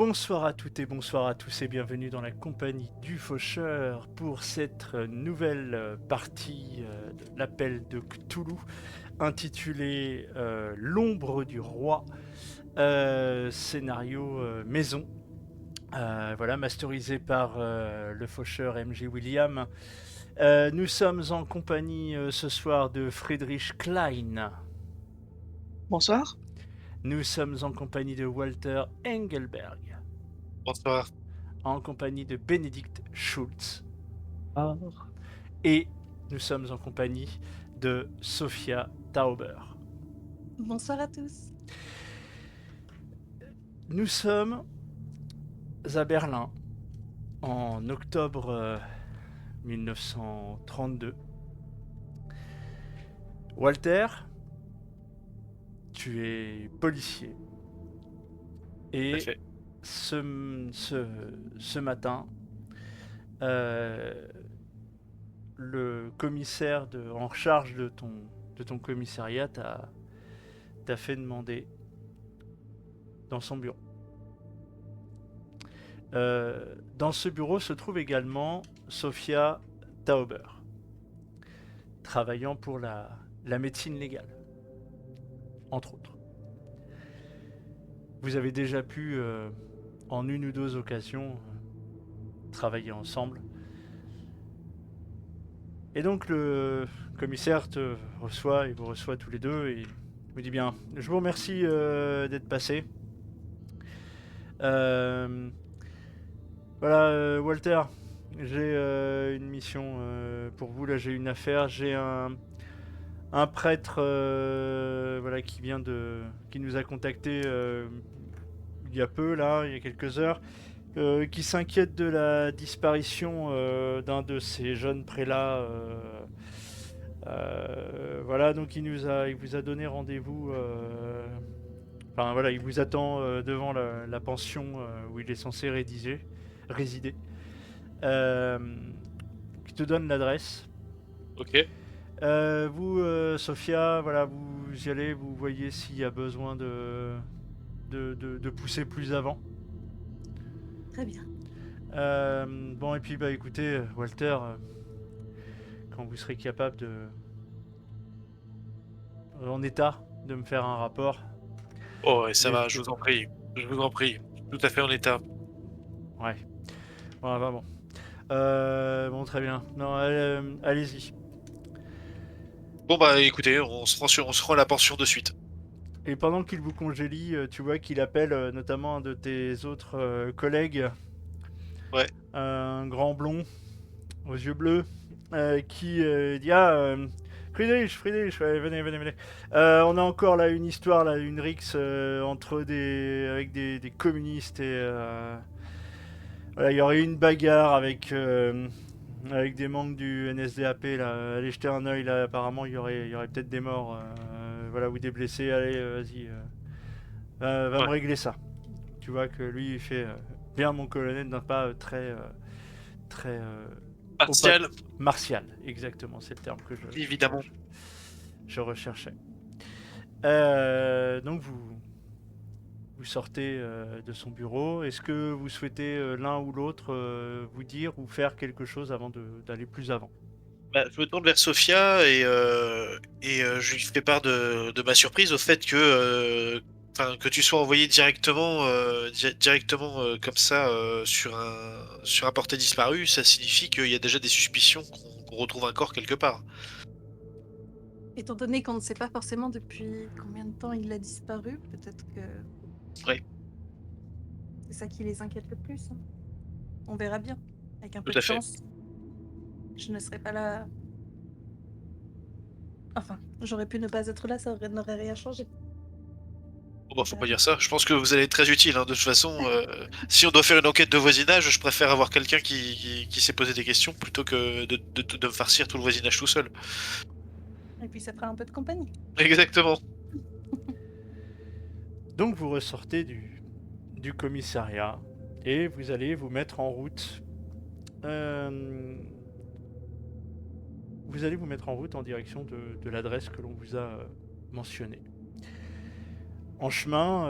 Bonsoir à toutes et bonsoir à tous et bienvenue dans la compagnie du Faucheur pour cette nouvelle partie de l'appel de Cthulhu intitulée L'ombre du roi, scénario maison. Voilà, masterisé par le Faucheur MJ William. Nous sommes en compagnie ce soir de Friedrich Klein. Bonsoir. Nous sommes en compagnie de Walter Engelberg. Bonsoir. En compagnie de Benedict Schultz. Alors, Et nous sommes en compagnie de Sophia Tauber. Bonsoir à tous. Nous sommes à Berlin en octobre 1932. Walter, tu es policier. Et Parfait. ce matin, le commissaire en charge de ton commissariat t'a fait demander dans son bureau. Dans ce bureau se trouve également Sophia Tauber, travaillant pour la médecine légale, entre autres. Vous avez déjà pu, en une ou deux occasions, travailler ensemble. Et donc le commissaire te reçoit, il vous reçoit tous les deux et vous dit bien, je vous remercie d'être passé. Voilà, Walter, j'ai une mission pour vous. Là, j'ai une affaire. J'ai un prêtre voilà, qui nous a contacté il y a peu, là, il y a quelques heures, qui s'inquiète de la disparition d'un de ces jeunes prélats. Voilà, donc il vous a donné rendez-vous. Enfin voilà, il vous attend devant la pension où il est censé résider. Euh, qui te donne l'adresse. Ok. Vous, Sophia, voilà, vous y allez, vous voyez s'il y a besoin de pousser plus avant. Très bien. Bon, et puis bah écoutez, Walter, quand vous serez capable en état de me faire un rapport. Oh, et ça va, je N'hésitez vous en pas. prie. Je vous en prie. Tout à fait en état. Ouais. Voilà, bon. Bon, très bien. Non, allez-y. Bon bah écoutez, on se rend à la pension de suite. Et pendant qu'il vous congélie, tu vois qu'il appelle notamment un de tes autres collègues, Ouais. un grand blond aux yeux bleus, qui dit Friedrich, ouais, venez. On a encore là une histoire, là, une rixe avec des communistes et voilà, il y aurait eu une bagarre avec des membres du NSDAP là. Allez jeter un œil là, apparemment il y aurait peut-être des morts, voilà, ou des blessés. Allez, vas-y, va me Ouais. régler ça. Tu vois que lui il fait bien mon colonel d'un pas très au pas Partial, martial, exactement, c'est le terme que évidemment. je recherchais. Donc vous sortez de son bureau. Est-ce que vous souhaitez l'un ou l'autre vous dire ou faire quelque chose avant d'aller plus avant? Bah, je me tourne vers Sophia et je lui fais part de ma surprise au fait enfin, que tu sois envoyé directement, directement comme ça sur un porté disparu. Ça signifie qu'il y a déjà des suspicions qu'on retrouve un corps quelque part. Étant donné qu'on ne sait pas forcément depuis combien de temps il a disparu, peut-être que Ouais, c'est ça qui les inquiète le plus, hein. On verra bien. Avec un peu tout de à fait. chance, je ne serai pas là. Enfin, j'aurais pu ne pas être là, n'aurait rien changé. Bon, bah, On faut verra pas bien. dire ça. Je pense que vous allez être très utile, hein. De toute façon, si on doit faire une enquête de voisinage, je préfère avoir quelqu'un qui sait poser des questions plutôt que de me farcir tout le voisinage tout seul. Et puis ça fera un peu de compagnie. Exactement. Donc vous ressortez du commissariat et vous allez vous mettre en route. Euh, Vous allez vous mettre en route en direction de l'adresse que l'on vous a mentionnée. En chemin,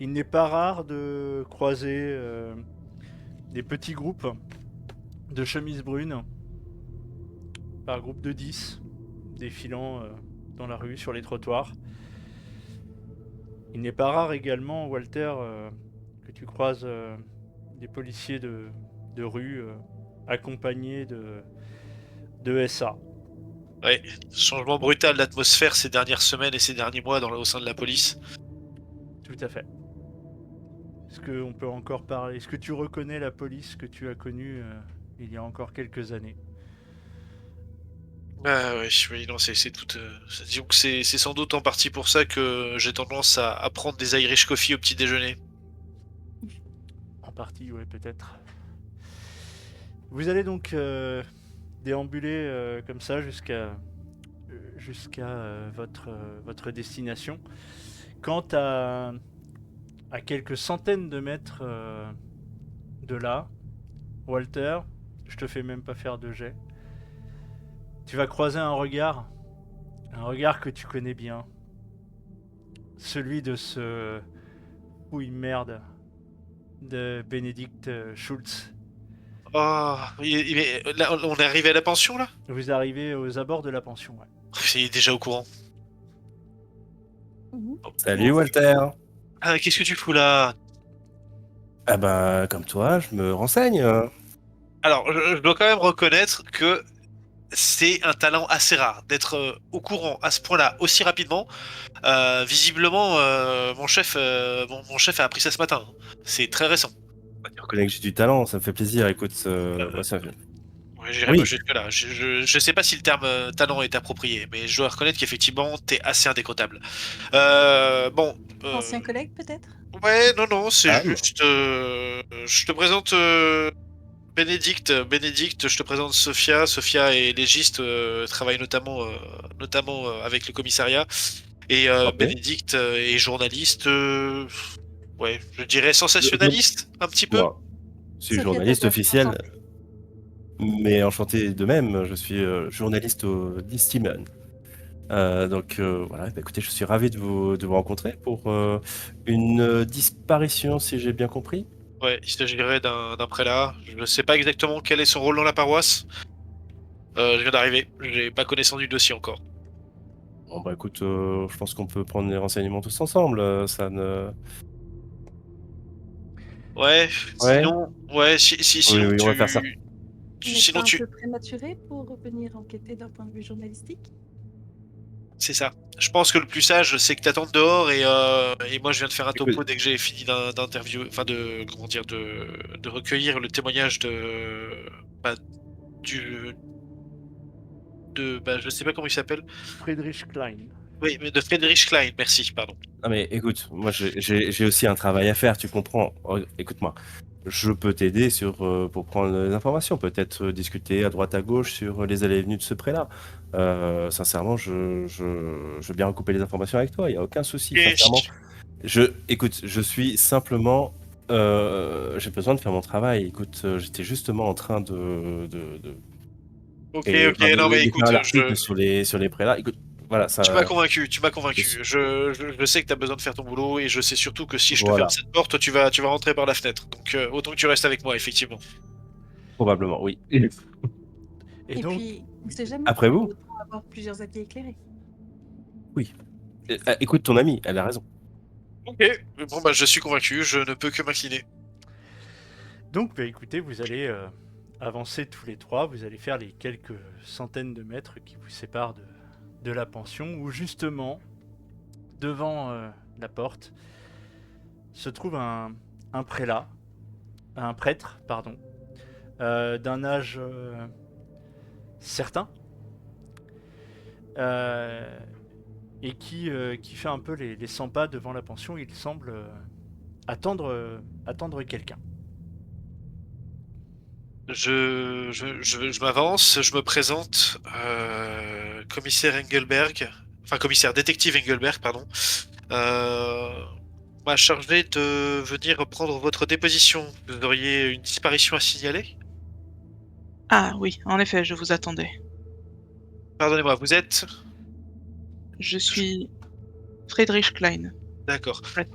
Il n'est pas rare de croiser des petits groupes de chemises brunes, par groupe de 10, défilant dans la rue, sur les trottoirs. Il n'est pas rare également, Walter, que tu croises des policiers de rue accompagnés de SA. Ouais, changement brutal d'atmosphère ces dernières semaines et ces derniers mois au sein de la police. Tout à fait. Est-ce qu'on peut encore parler? Est-ce que tu reconnais la police que tu as connue il y a encore quelques années? Ah ouais, oui, non, c'est tout. Disons que c'est sans doute en partie pour ça que j'ai tendance à prendre des Irish Coffee au petit déjeuner. En partie, ouais, peut-être. Vous allez donc déambuler comme ça jusqu'à votre destination. Quand à quelques centaines de mètres de là, Walter, je te fais même pas faire de jet. Tu vas croiser un regard que tu connais bien. Celui de ce fouille merde de Benedict Schultz. Oh, là, on est arrivé à la pension là? Vous arrivez aux abords de la pension, ouais. Il est déjà au courant. Salut Walter. Ah, qu'est-ce que tu fous là? Ah bah comme toi, je me renseigne. Alors, je dois quand même reconnaître que c'est un talent assez rare d'être au courant à ce point-là aussi rapidement. Visiblement, mon chef a appris ça ce matin. C'est très récent. Tu reconnais que j'ai du talent, ça me fait plaisir. Écoute, ouais, ça fait... Ouais, j'irai pas jusque-là. Je sais pas si le terme talent est approprié, mais je dois reconnaître qu'effectivement, t'es assez indécrottable. Bon. Ancien collègue, peut-être? Ouais, non, c'est Ah, juste. Je te présente Bénédicte. Bénédicte, je te présente Sophia. Sophia est légiste, travaille notamment avec le commissariat. Et Ok. Bénédicte est journaliste. Ouais, je dirais sensationnaliste, un petit peu. Moi, je suis Sophia journaliste Tazov, officiel, enchantée. mais enchanté de même. Je suis journaliste au Listiman. Donc voilà, bah, écoutez, je suis ravi de vous rencontrer pour une disparition, si j'ai bien compris. Ouais, il s'agirait d'un prélat. Je ne sais pas exactement quel est son rôle dans la paroisse. Je viens d'arriver. J'ai pas connaissance du dossier encore. Bon bah écoute, je pense qu'on peut prendre les renseignements tous ensemble. Ça ne. Ouais, Ouais. sinon, ouais, sinon Oui, on va faire ça. N'est-ce Sinon pas un tu, peu prématuré pour venir enquêter d'un point de vue journalistique? c'est ça. Je pense que le plus sage, c'est que t'attendes dehors et moi je viens de faire un topo Écoute. dès que j'ai fini d'interview, enfin comment dire, de recueillir le témoignage bah, du, je sais pas comment il s'appelle. Friedrich Klein. Oui, mais de Friedrich Klein, merci, pardon. Non mais écoute, moi j'ai aussi un travail à faire, tu comprends. Oh, écoute-moi, je peux t'aider pour prendre les informations, peut-être discuter à droite à gauche sur les allées et venues de ce pré-là. Sincèrement, je veux bien recouper les informations avec toi, il n'y a aucun souci, Et sincèrement. Écoute, je suis simplement... j'ai besoin de faire mon travail. Écoute, j'étais justement en train ok, non mais écoute, d'écrire un article sur les pré-là. Écoute, voilà, ça... tu m'as convaincu, tu m'as convaincu. Je- Je sais que tu as besoin de faire ton boulot et je sais surtout que si je te Voilà. ferme cette porte, tu vas rentrer par la fenêtre. Donc autant que tu restes avec moi, effectivement. Probablement, oui. Et Et donc, puis, on ne sait jamais. Après vous Autant avoir plusieurs avis éclairés. Écoute ton amie, elle a raison. Ok, bon bah je suis convaincu, je ne peux que m'incliner. donc bah, écoutez, vous allez avancer tous les trois, vous allez faire les quelques centaines de mètres qui vous séparent de la pension, où justement, devant la porte, se trouve un prêtre, pardon, d'un âge certain, et qui fait un peu les 100 pas devant la pension. Il semble attendre quelqu'un. Je m'avance, je me présente, commissaire Engelberg, enfin commissaire détective Engelberg, pardon. M'a chargé de venir prendre votre déposition. Vous auriez une disparition à signaler? Ah oui, en effet, je vous attendais. Pardonnez-moi, vous êtes? Je suis Friedrich Klein. D'accord. Ouais.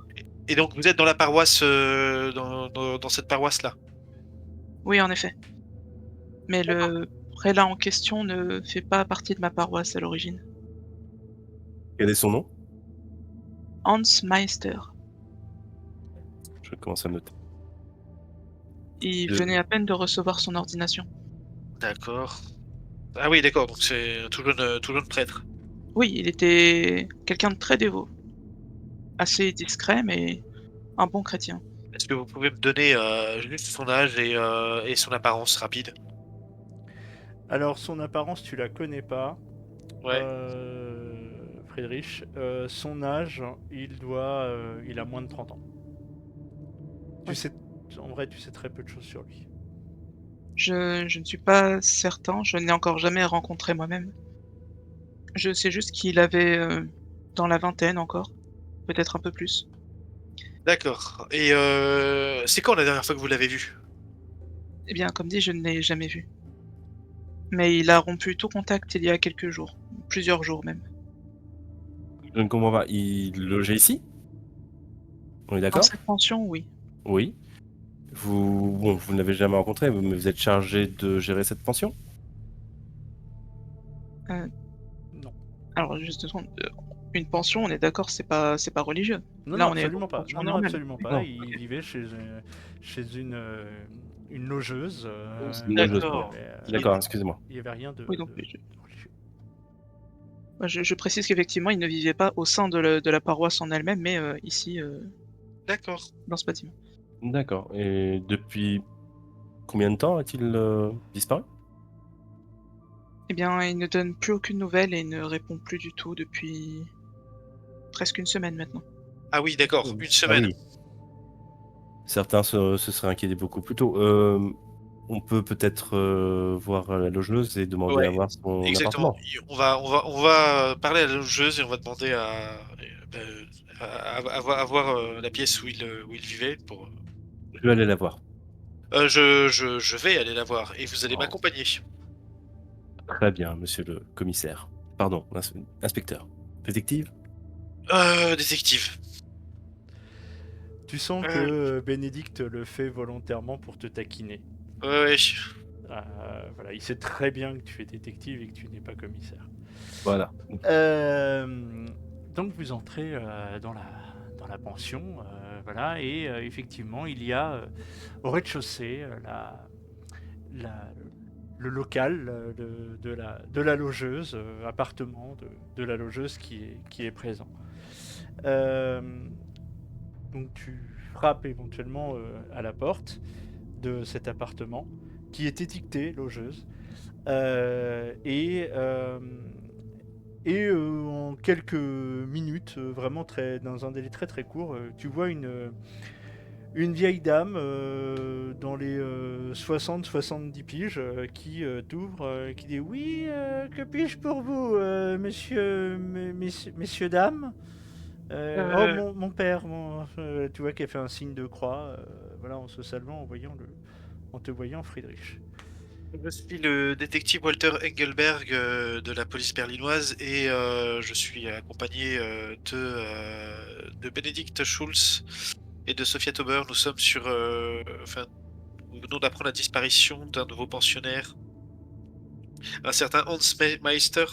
Et donc vous êtes dans la paroisse, dans cette paroisse-là. Oui, en effet. Mais le prélat en question ne fait pas partie de ma paroisse à l'origine. Quel est son nom? Hans Meister. Je commence à noter. Il Le- venait à peine de recevoir son ordination. D'accord. Ah oui, d'accord, donc c'est un tout jeune prêtre. Oui, il était quelqu'un de très dévot. Assez discret, mais un bon chrétien. Est-ce que vous pouvez me donner juste son âge et son apparence rapide? Alors, son apparence, tu la connais pas, Ouais. Friedrich. Son âge, il a moins de 30 ans. Tu Oui. sais, en vrai, tu sais très peu de choses sur lui. Je ne suis pas certain, je ne l'ai encore jamais rencontré moi-même. Je sais juste qu'il avait dans la vingtaine encore, peut-être un peu plus. D'accord. Et c'est quand la dernière fois que vous l'avez vu? Eh bien, comme dit, je ne l'ai jamais vu. Mais il a rompu tout contact il y a quelques jours, plusieurs jours même. Je ne comprends pas. Il logeait ici? On est Dans d'accord? cette pension, oui. Oui. Vous ne l'avez jamais rencontré, mais vous êtes chargé de gérer cette pension? Non. Alors, juste une seconde, une pension, on est d'accord, c'est pas religieux. Non, Là, non, on est dans absolument une pas. pension Non, non, normale. absolument pas. Non, Il vivait chez une logeuse. C'est une logeuse, D'accord. D'accord, excusez-moi. Il y avait rien de Oui, donc, religieux. je précise qu'effectivement, il ne vivait pas au sein de la paroisse en elle-même, mais ici, D'accord. dans ce bâtiment. D'accord. Et depuis combien de temps a-t-il disparu? Eh bien, il ne donne plus aucune nouvelle et ne répond plus du tout depuis presque une semaine maintenant. Ah oui, d'accord, une Ah semaine. oui. Certains se seraient inquiétés beaucoup plus tôt. On peut peut-être voir la logeuse et demander à Ouais, voir son exactement. appartement. On va parler à la logeuse et on va demander à voir la pièce où il vivait pour. Je vais aller la voir. Je vais aller la voir et vous allez Oh, m'accompagner. très bien, monsieur le commissaire. Pardon, inspecteur. Détective? Détective. Tu sens que Euh, Bénédicte le fait volontairement pour te taquiner. ouais. Voilà, il sait très bien que tu es détective et que tu n'es pas commissaire. Voilà. Donc vous entrez dans la pension, voilà, et effectivement il y a au rez-de-chaussée le local de la logeuse, appartement de la logeuse qui est présent. Euh, donc tu frappes éventuellement à la porte de cet appartement qui est étiqueté logeuse. Euh, et euh, en quelques minutes, vraiment dans un délai très très court, tu vois une vieille dame dans les 60-70 piges qui t'ouvre, qui dit oui, que puis-je pour vous, messieurs, dames. Oh, mon père, tu vois qu'elle fait un signe de croix, voilà, en se saluant, en te voyant, Friedrich. Je suis le détective Walter Engelberg de la police berlinoise et je suis accompagné de Benedikt Schulz et de Sophia Tauber. Nous sommes nous venons d'apprendre la disparition d'un de vos pensionnaires, un certain Hans Meister.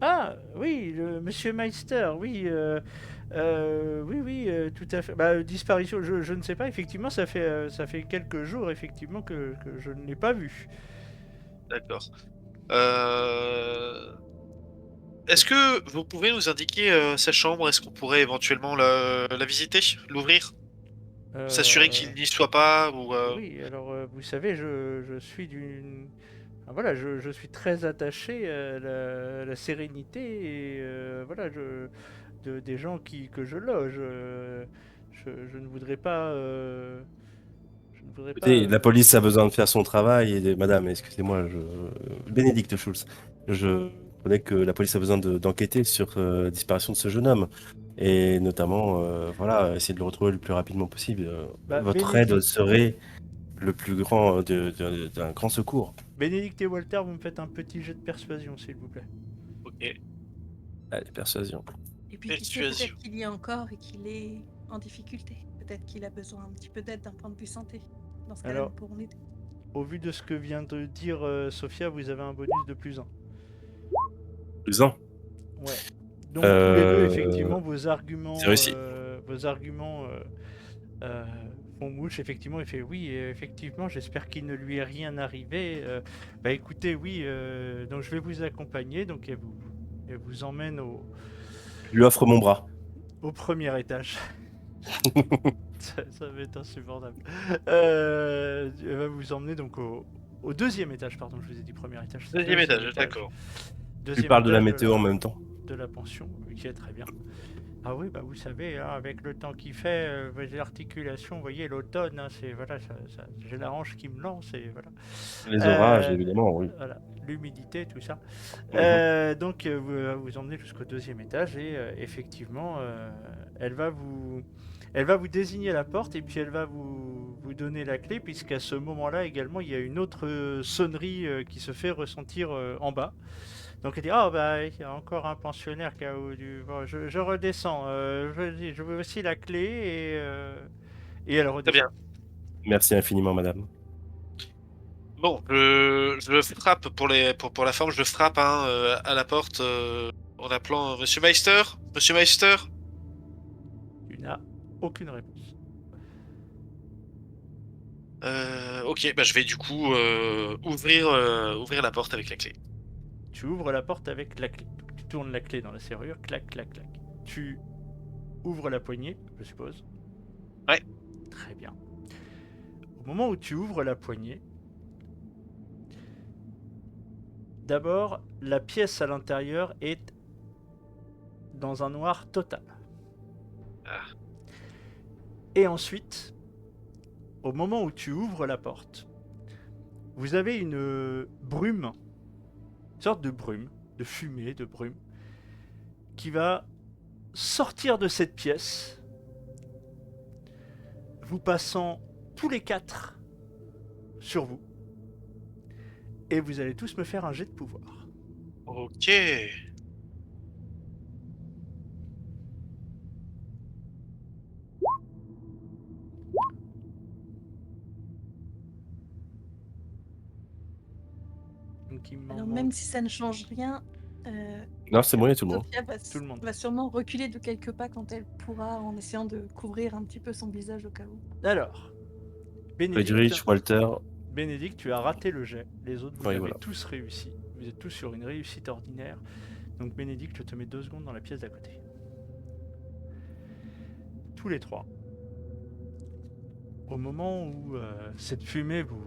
Ah, oui, monsieur Meister, oui, oui, tout à fait. Bah, disparition, je ne sais pas, effectivement, ça fait quelques jours, effectivement, que je ne l'ai pas vu. D'accord. Est-ce que vous pouvez nous indiquer sa chambre? Est-ce qu'on pourrait éventuellement la visiter, l'ouvrir, s'assurer qu'il n'y soit pas ou Oui, alors, vous savez, je suis ah, voilà, je suis très attaché à la sérénité et voilà, des gens que je loge. Je ne voudrais pas. Je ne voudrais pas. Écoutez, la police a besoin de faire son travail et madame, excusez-moi, Bénédicte Schulz, je connais que la police a besoin d'enquêter sur la disparition de ce jeune homme et notamment, voilà, essayer de le retrouver le plus rapidement possible. Bah, Votre aide serait le plus grand d'un grand secours. Bénédicte et Walter, vous me faites un petit jet de persuasion, s'il vous plaît. ok. Allez, persuasion. Et puis qui sait, Persuasion. peut-être qu'il y est encore et qu'il est en difficulté. Peut-être qu'il a besoin un petit peu d'aide d'un point de vue santé. Dans ce cas-là, Alors- nous pourrons l'aider. Au vu de ce que vient de dire Sophia, vous avez un bonus de +1. Plus un. Ouais. Donc tous les deux, Euh, effectivement, vos arguments, c'est réussi. font mouche. Effectivement, il fait oui. Effectivement, j'espère qu'il ne lui est rien arrivé. Bah écoutez, oui. Donc je vais vous accompagner. Donc elle vous emmène Je lui offre mon bras. au premier étage. Ça va être insupportable. Elle va vous emmener donc au deuxième étage. Pardon, je vous ai dit premier étage. c'est Deuxième étage, d'accord. Tu Deuxième parles de la étage météo en même temps. de la pension, ok, très bien. Ah oui, bah vous savez, hein, avec le temps qu'il fait, vos articulations, vous voyez, l'automne, hein, c'est voilà, j'ai la hanche qui me lance et voilà. Les orages, Euh, évidemment, oui. Voilà, l'humidité, tout ça. Mhm. Donc vous emmenez jusqu'au deuxième étage et effectivement, elle va vous désigner la porte et puis elle va vous donner la clé puisqu'à ce moment-là également il y a une autre sonnerie qui se fait ressentir en bas. Donc elle dit ah bah il y a encore un pensionnaire qui a bon, je redescends. Je veux aussi la clé et elle Très redescend. bien. Merci infiniment, madame. Bon, je frappe pour la forme, je frappe hein, à la porte en appelant Monsieur Meister. Monsieur Meister. Tu n'as aucune réponse. Ok, bah je vais du coup ouvrir la porte avec la clé. Tu ouvres la porte avec la clé. Donc, tu tournes la clé dans la serrure, clac, clac, clac. Tu ouvres la poignée, je suppose. Ouais. Très bien. Au moment où tu ouvres la poignée, d'abord, la pièce à l'intérieur est dans un noir total. Ah. Et ensuite, au moment où tu ouvres la porte, vous avez une brume, une sorte de brume, de fumée, de brume, qui va sortir de cette pièce, vous passant tous les quatre sur vous, et vous allez tous me faire un jet de pouvoir. Ok. Donc il m'en Alors manque même si ça ne change rien, Non, c'est bon, il y a tout le monde. Sophia tout le monde. va sûrement reculer de quelques pas quand elle pourra, en essayant de couvrir un petit peu son visage au cas où. Alors, Friedrich, Walter. Bénédicte, tu as raté le jet. Les autres, vous Oui, avez voilà. tous réussi. Vous êtes tous sur une réussite ordinaire. Donc Bénédicte, je te mets 2 secondes dans la pièce d'à côté. Tous les trois. Au moment où cette fumée vous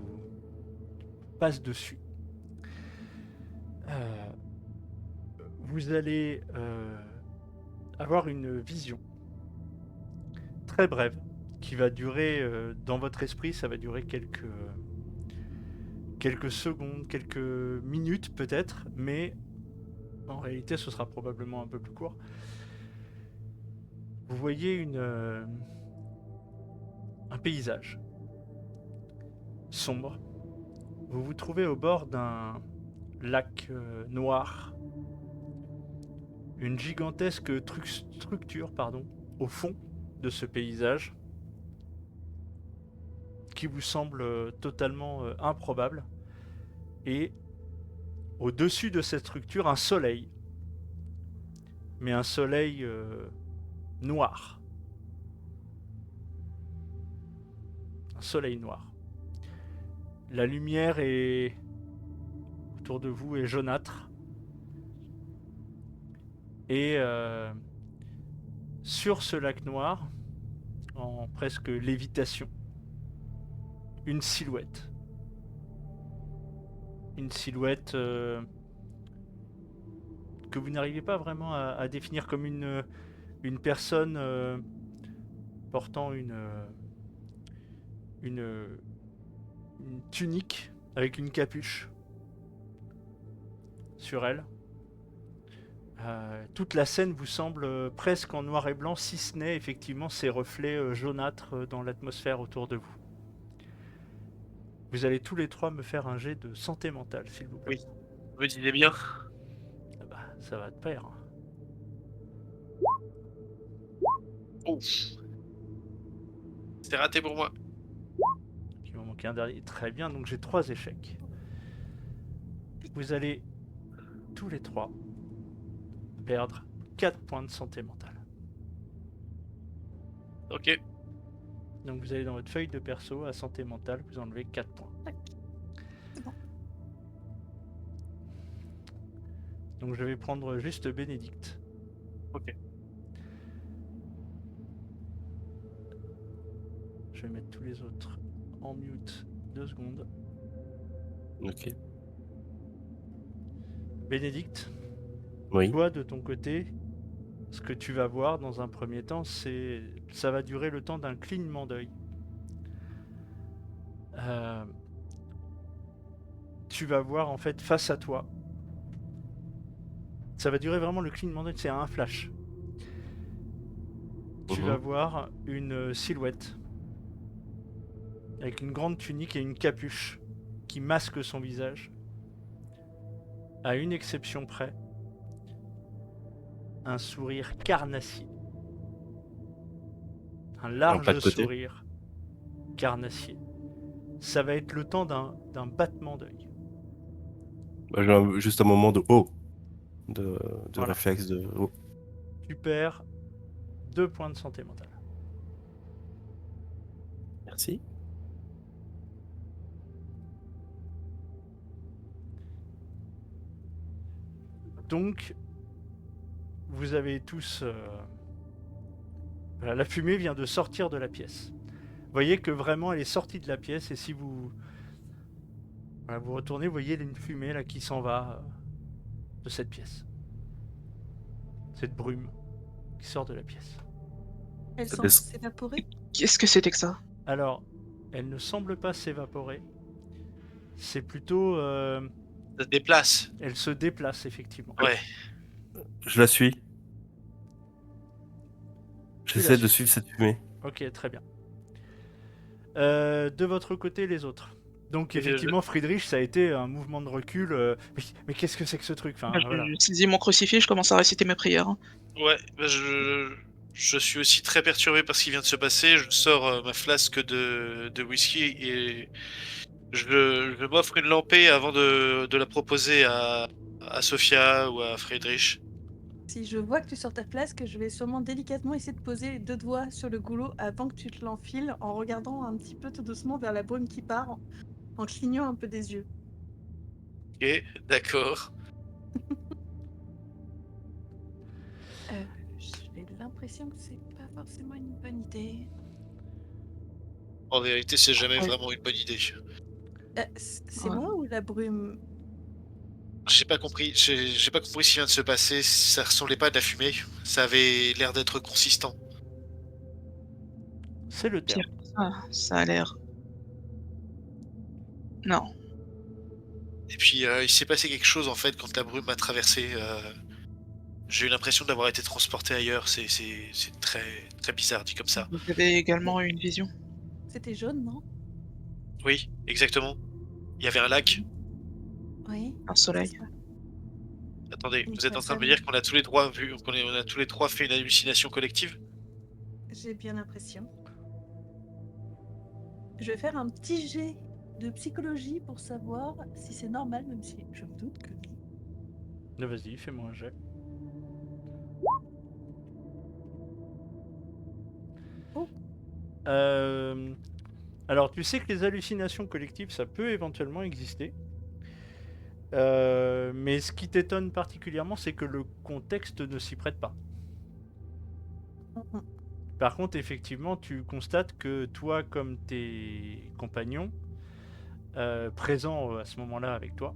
passe dessus, vous allez avoir une vision très brève qui va durer, dans votre esprit, ça va durer quelques secondes, quelques minutes peut-être, mais en réalité ce sera probablement un peu plus court. Vous voyez un paysage sombre. Vous vous trouvez au bord d'un lac noir. Une gigantesque structure au fond de ce paysage qui vous semble totalement improbable. Et au-dessus de cette structure, un soleil. Mais un soleil noir. Un soleil noir. La lumière est autour de vous est jaunâtre. Et sur ce lac noir, en presque lévitation, une silhouette. Une silhouette que vous n'arrivez pas vraiment à définir comme une personne portant une tunique avec une capuche sur elle. Toute la scène vous semble presque en noir et blanc, si ce n'est effectivement ces reflets jaunâtres dans l'atmosphère autour de vous. Vous allez tous les trois me faire un jet de santé mentale, s'il vous plaît. Oui. Vous me disiez bien. Ah bah, ça va de pair. Ouf. C'est raté pour moi. Il m'en manque un dernier. Très bien, donc j'ai 3 échecs. Vous allez tous les 3 perdre 4 points de santé mentale. Ok. Donc vous allez dans votre feuille de perso à santé mentale, vous enlevez 4 points. C'est bon. Donc je vais prendre juste Bénédicte. Ok. Je vais mettre tous les autres en mute 2 secondes. Ok. Bénédicte, Oui. toi de ton côté, ce que tu vas voir dans un premier temps, ça va durer le temps d'un clignement d'œil. Tu vas voir en fait face à toi. Ça va durer vraiment le clignement d'œil, c'est un flash. Tu vas voir une silhouette avec une grande tunique et une capuche qui masque son visage. À une exception près, un sourire carnassier. Un pas large de côté. sourire carnassier. Ça va être le temps d'un battement d'œil. Bah, j'ai juste un moment de oh, de Voilà. réflexe de oh. Tu perds 2 points de santé mentale. Merci. Donc, vous avez tous... voilà, la fumée vient de sortir de la pièce. Vous voyez que vraiment elle est sortie de la pièce et si vous... Voilà, vous retournez, vous voyez une fumée là qui s'en va de cette pièce. Cette brume qui sort de la pièce. Elle Ça semble descend. s'évaporer. Qu'est-ce que c'était que ça? Alors, elle ne semble pas s'évaporer. C'est plutôt... Ça se déplace. elle se déplace effectivement. Ouais. Je la suis. Tu J'essaie la de suis. suivre cette fumée. Ok, très bien. De votre côté, les autres. Donc Et effectivement, Friedrich, ça a été un mouvement de recul. Mais qu'est-ce que c'est que ce truc? Enfin, voilà. Je saisis mon crucifix, je commence à réciter mes prières. Hein. Ouais, bah, je suis aussi très perturbé par ce qui vient de se passer. Je sors ma flasque de whisky et je m'offre une lampée avant de la proposer à Sophia ou à Friedrich. Si je vois que tu sors ta flasque, je vais sûrement délicatement essayer de poser les 2 doigts sur le goulot avant que tu te l'enfiles, en regardant un petit peu tout doucement vers la brume qui part, en clignant un peu des yeux. Ok, d'accord. J'ai l'impression que c'est pas forcément une bonne idée. En vérité, c'est jamais Ouais. vraiment une bonne idée. C'est Ouais. moi ou la brume? J'ai pas compris. J'ai pas compris ce qui vient de se passer. Ça ressemblait pas à de la fumée. Ça avait l'air d'être consistant. C'est le terme. Pire que ça a l'air. Non. Et puis il s'est passé quelque chose en fait quand la brume m'a traversé. J'ai eu l'impression d'avoir été transporté ailleurs. C'est très très bizarre dit comme ça. Vous avez également eu une vision. C'était jaune, non? Oui, exactement. Il y avait un lac. Oui. Un soleil. c'est ça. Attendez, Une vous êtes en train de me personne. dire qu'on a tous les trois vu, on a tous les trois fait une hallucination collective? J'ai bien l'impression. Je vais faire un petit jet de psychologie pour savoir si c'est normal, même si je me doute que non. Vas-y, fais-moi un jet. Oh. Alors, tu sais que les hallucinations collectives, ça peut éventuellement exister. Mais ce qui t'étonne particulièrement, c'est que le contexte ne s'y prête pas. Mhm. Par contre, effectivement, tu constates que toi, comme tes compagnons, présents à ce moment-là avec toi,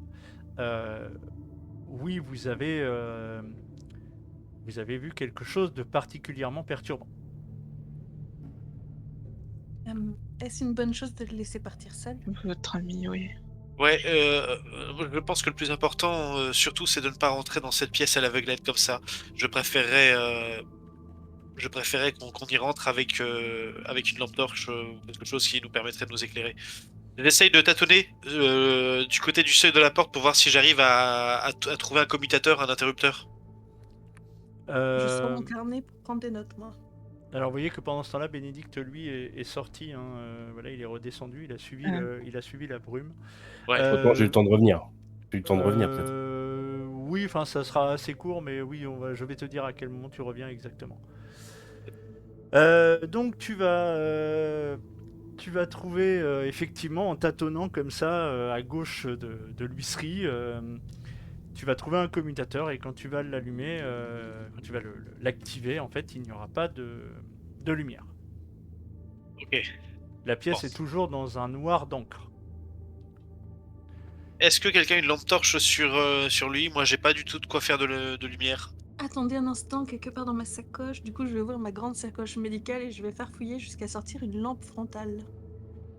oui, vous avez vu quelque chose de particulièrement perturbant. Est-ce une bonne chose de le laisser partir seul? Votre ami, oui. Ouais, je pense que le plus important, surtout, c'est de ne pas rentrer dans cette pièce à l'aveuglette comme ça. Je préférerais qu'on y rentre avec une lampe torche ou quelque chose qui nous permettrait de nous éclairer. J'essaye de tâtonner du côté du seuil de la porte pour voir si j'arrive à trouver un commutateur, un interrupteur. Je sors Euh, mon carnet pour prendre des notes, moi. Alors vous voyez que pendant ce temps-là, Bénédicte, lui, est sorti. Hein, voilà, il est redescendu, il a suivi la brume. Ouais. Autant j'ai eu le temps de revenir. J'ai eu le temps de revenir, peut-être. Oui, enfin ça sera assez court, mais oui, je vais te dire à quel moment tu reviens exactement. Donc tu vas trouver effectivement en tâtonnant comme ça à gauche de l'huisserie, tu vas trouver un commutateur et quand tu vas l'allumer, quand tu vas l'activer, en fait, il n'y aura pas de lumière. Ok. La pièce Bon. est toujours dans un noir d'encre. Est-ce que quelqu'un a une lampe torche sur lui? Moi, j'ai pas du tout de quoi faire de lumière. Attendez un instant, quelque part dans ma sacoche. Du coup, je vais ouvrir ma grande sacoche médicale et je vais faire fouiller jusqu'à sortir une lampe frontale.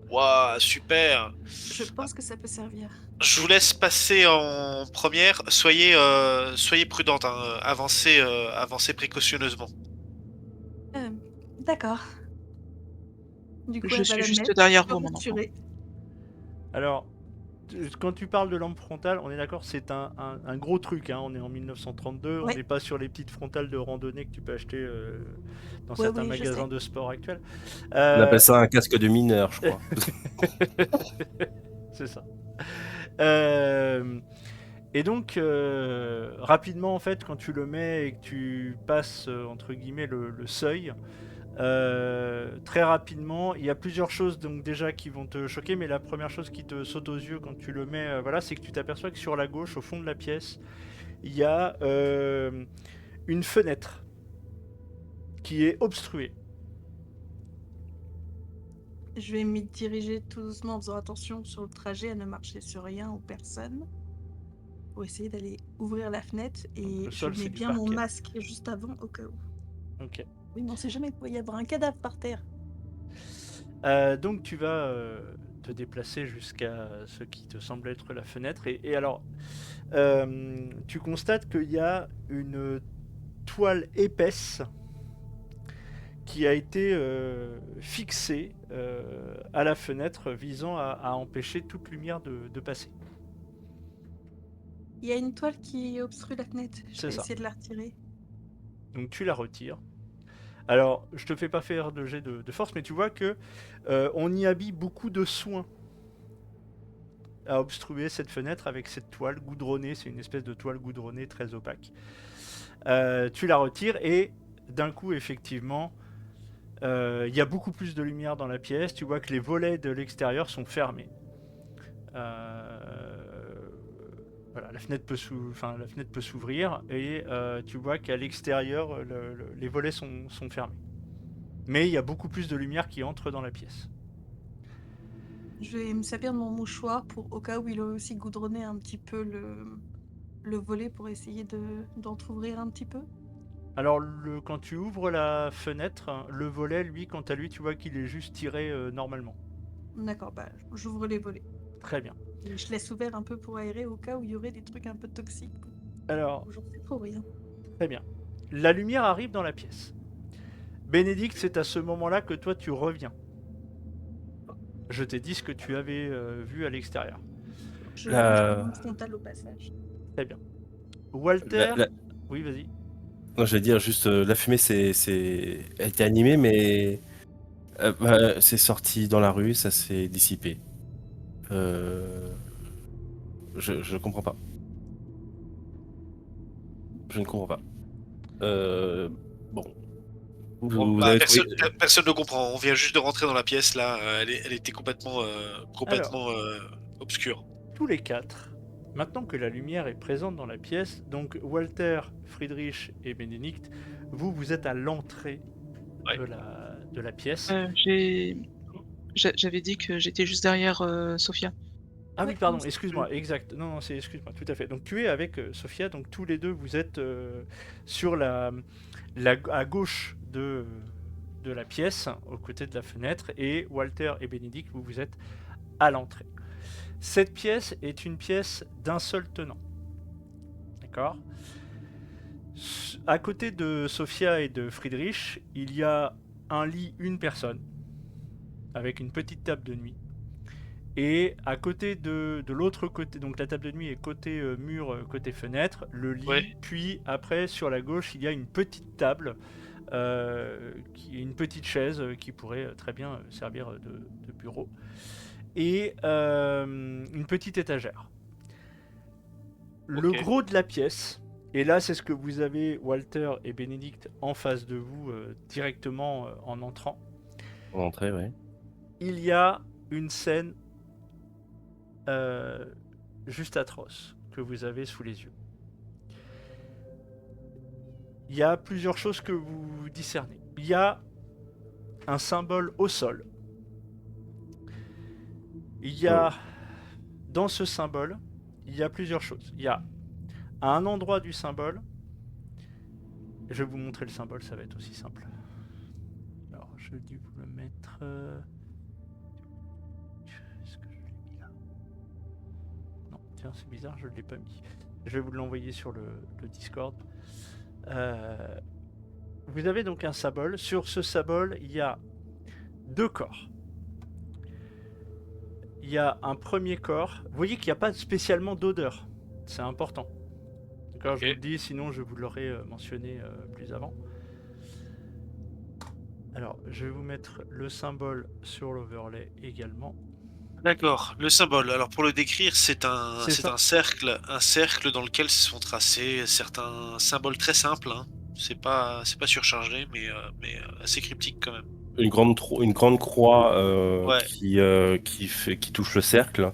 Waouh, super! Je pense que ça peut servir. Je vous laisse passer en première. Soyez prudente, hein. Avancez précautionneusement. D'accord. Du coup, Je elle va suis la juste mettre, derrière se vous, mon enfant. rassurer. Alors, quand tu parles de lampe frontale, on est d'accord, c'est un gros truc, hein. On est en 1932, on Ouais. n'est pas sur les petites frontales de randonnée que tu peux acheter dans Ouais, certains oui, je magasins sais. de sport actuels. On appelle ça un casque de mineur, je crois. C'est ça. Et donc, rapidement, en fait, quand tu le mets et que tu passes, entre guillemets, le seuil, très rapidement, il y a plusieurs choses donc déjà qui vont te choquer, mais la première chose qui te saute aux yeux quand tu le mets, voilà, c'est que tu t'aperçois que sur la gauche, au fond de la pièce, il y a une fenêtre qui est obstruée. Je vais m'y diriger tout doucement en faisant attention sur le trajet à ne marcher sur rien ou personne. Pour essayer d'aller ouvrir la fenêtre Donc, et le je sol, mets c'est du bien mon parquet. masque juste avant au cas où. Ok. Oui, mais on sait jamais, il peut y avoir un cadavre par terre. Donc tu vas te déplacer jusqu'à ce qui te semble être la fenêtre. Et alors, tu constates qu'il y a une toile épaisse qui a été fixée à la fenêtre visant à empêcher toute lumière de passer. Il y a une toile qui obstrue la fenêtre. Je C'est vais ça. essayer de la retirer. Donc tu la retires. Alors, je te fais pas faire de jet de force, mais tu vois que on y habille beaucoup de soin à obstruer cette fenêtre avec cette toile goudronnée. C'est une espèce de toile goudronnée très opaque. Tu la retires et d'un coup, effectivement, il y a beaucoup plus de lumière dans la pièce. Tu vois que les volets de l'extérieur sont fermés. Voilà, la fenêtre peut s'ouvrir et tu vois qu'à l'extérieur, les volets sont fermés. Mais il y a beaucoup plus de lumière qui entre dans la pièce. Je vais me servir de mon mouchoir pour, au cas où il aurait aussi goudronné un petit peu le volet pour essayer d'entrouvrir un petit peu. Alors, quand tu ouvres la fenêtre, le volet, lui, quant à lui, tu vois qu'il est juste tiré normalement. D'accord, bah j'ouvre les volets. Très bien. Et je laisse ouvert un peu pour aérer au cas où il y aurait des trucs un peu toxiques. Alors, J'en sais pour rien. très bien. La lumière arrive dans la pièce. Bénédicte, c'est à ce moment-là que toi, tu reviens. Je t'ai dit ce que tu avais vu à l'extérieur. Je La- range ma lampe frontale au passage. Très bien. Walter... La- Oui, vas-y. Non, je vais dire juste, la fumée, a été animée, mais c'est sorti dans la rue, ça s'est dissipé. Je comprends pas. Je ne comprends pas. Bon. Vous Bah, avez trouvé... personne ne comprend. On vient juste de rentrer dans la pièce là. Elle était complètement obscure. Tous les quatre, maintenant que la lumière est présente dans la pièce, donc Walter, Friedrich et Bénédicte, vous êtes à l'entrée Ouais. de la pièce. J'avais dit que j'étais juste derrière Sophia. Ah oui, Ouais, pardon, non, excuse-moi, exact. Non, c'est excuse-moi, tout à fait. Donc tu es avec Sophia, donc tous les deux vous êtes sur à gauche de la pièce, aux côtés de la fenêtre, et Walter et Bénédicte, vous êtes à l'entrée. Cette pièce est une pièce d'un seul tenant. D'accord ? À côté de Sophia et de Friedrich, il y a un lit, une personne, avec une petite table de nuit. Et à côté de l'autre côté, donc la table de nuit est côté mur, côté fenêtre, le lit, Ouais. puis après sur la gauche il y a une petite table qui est une petite chaise qui pourrait très bien servir de bureau, et une petite étagère. Le Ok. gros de la pièce, et là c'est ce que vous avez, Walter et Bénédicte, en face de vous directement en entrant, Pour entrer, ouais. il y a une scène juste atroce que vous avez sous les yeux. Il y a plusieurs choses que vous discernez. Il y a un symbole au sol. Il y a, dans ce symbole, il y a plusieurs choses. Il y a, à un endroit du symbole, je vais vous montrer le symbole, ça va être aussi simple. Alors, je vais vous le mettre... Est-ce que je l'ai mis là? Non, tiens, c'est bizarre, je ne l'ai pas mis. Je vais vous l'envoyer sur le Discord. Vous avez donc un symbole. Sur ce symbole, il y a 2 corps. Il y a un premier corps. Vous voyez qu'il n'y a pas spécialement d'odeur. C'est important. D'accord, je Ok. vous le dis, sinon je vous l'aurais mentionné plus avant. Alors, je vais vous mettre le symbole sur l'overlay également. D'accord, le symbole. Alors pour le décrire, c'est C'est ça. un cercle dans lequel sont tracés certains symboles très simples, hein. C'est pas surchargé, mais assez cryptique quand même. Une grande croix Ouais. qui touche le cercle.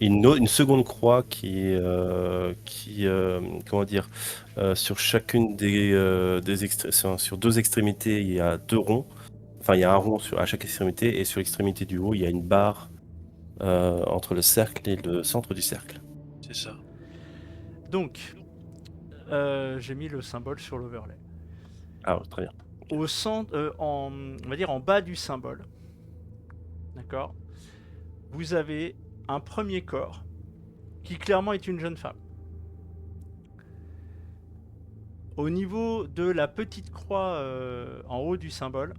Une seconde croix comment dire, sur chacune sur 2 extrémités, il y a 2 ronds. Enfin, il y a un rond à chaque extrémité, et sur l'extrémité du haut, il y a une barre entre le cercle et le centre du cercle. C'est ça. Donc, j'ai mis le symbole sur l'overlay. Ah, très bien. Au centre, on va dire en bas du symbole, d'accord, vous avez un premier corps qui clairement est une jeune femme. Au niveau de la petite croix en haut du symbole,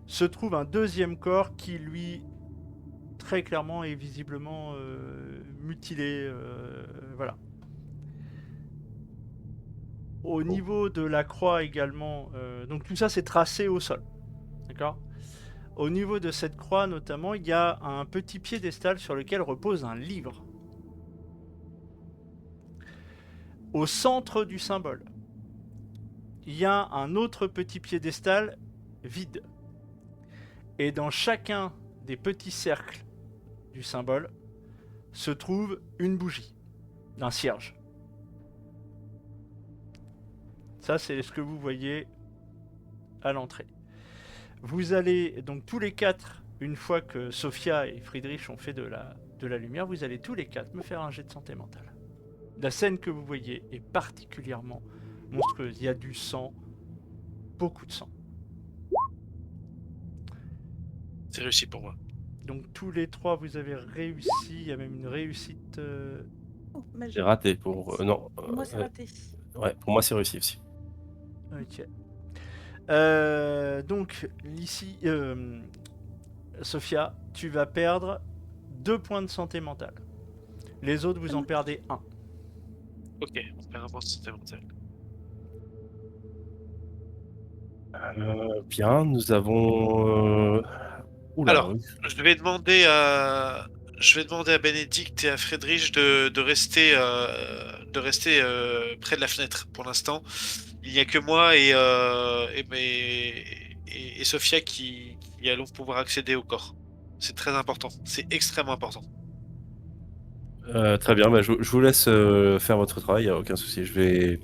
se trouve un deuxième corps qui, lui, très clairement est visiblement mutilé. Voilà. Au niveau de la croix également, donc tout ça c'est tracé au sol. D'accord ? Au niveau de cette croix notamment, il y a un petit piédestal sur lequel repose un livre. Au centre du symbole, il y a un autre petit piédestal vide. Et dans chacun des petits cercles du symbole se trouve une bougie d'un cierge. Ça, c'est ce que vous voyez à l'entrée. Vous allez donc tous les 4, une fois que Sophia et Friedrich ont fait de la lumière, vous allez tous les 4 me faire un jet de santé mentale. La scène que vous voyez est particulièrement monstrueuse. Il y a du sang, beaucoup de sang. C'est réussi pour moi. Donc tous les 3, vous avez réussi. Il y a même une réussite. Oh, magique. J'ai raté pour. Non. Moi, c'est raté. Ouais, pour moi, c'est réussi aussi. Ok. Donc, ici, Sophia, tu vas perdre 2 points de santé mentale. Les autres, vous en perdez 1. Ok, on fait un point de santé mentale. Bien, nous avons. Oula, Alors, oui. je vais demander à Bénédicte et à Friedrich de rester près de la fenêtre pour l'instant. Il n'y a que moi et Sophia qui allons pouvoir accéder au corps. C'est très important. C'est extrêmement important. Très bien, bah, je vous laisse faire votre travail, il n'y a aucun souci. Je vais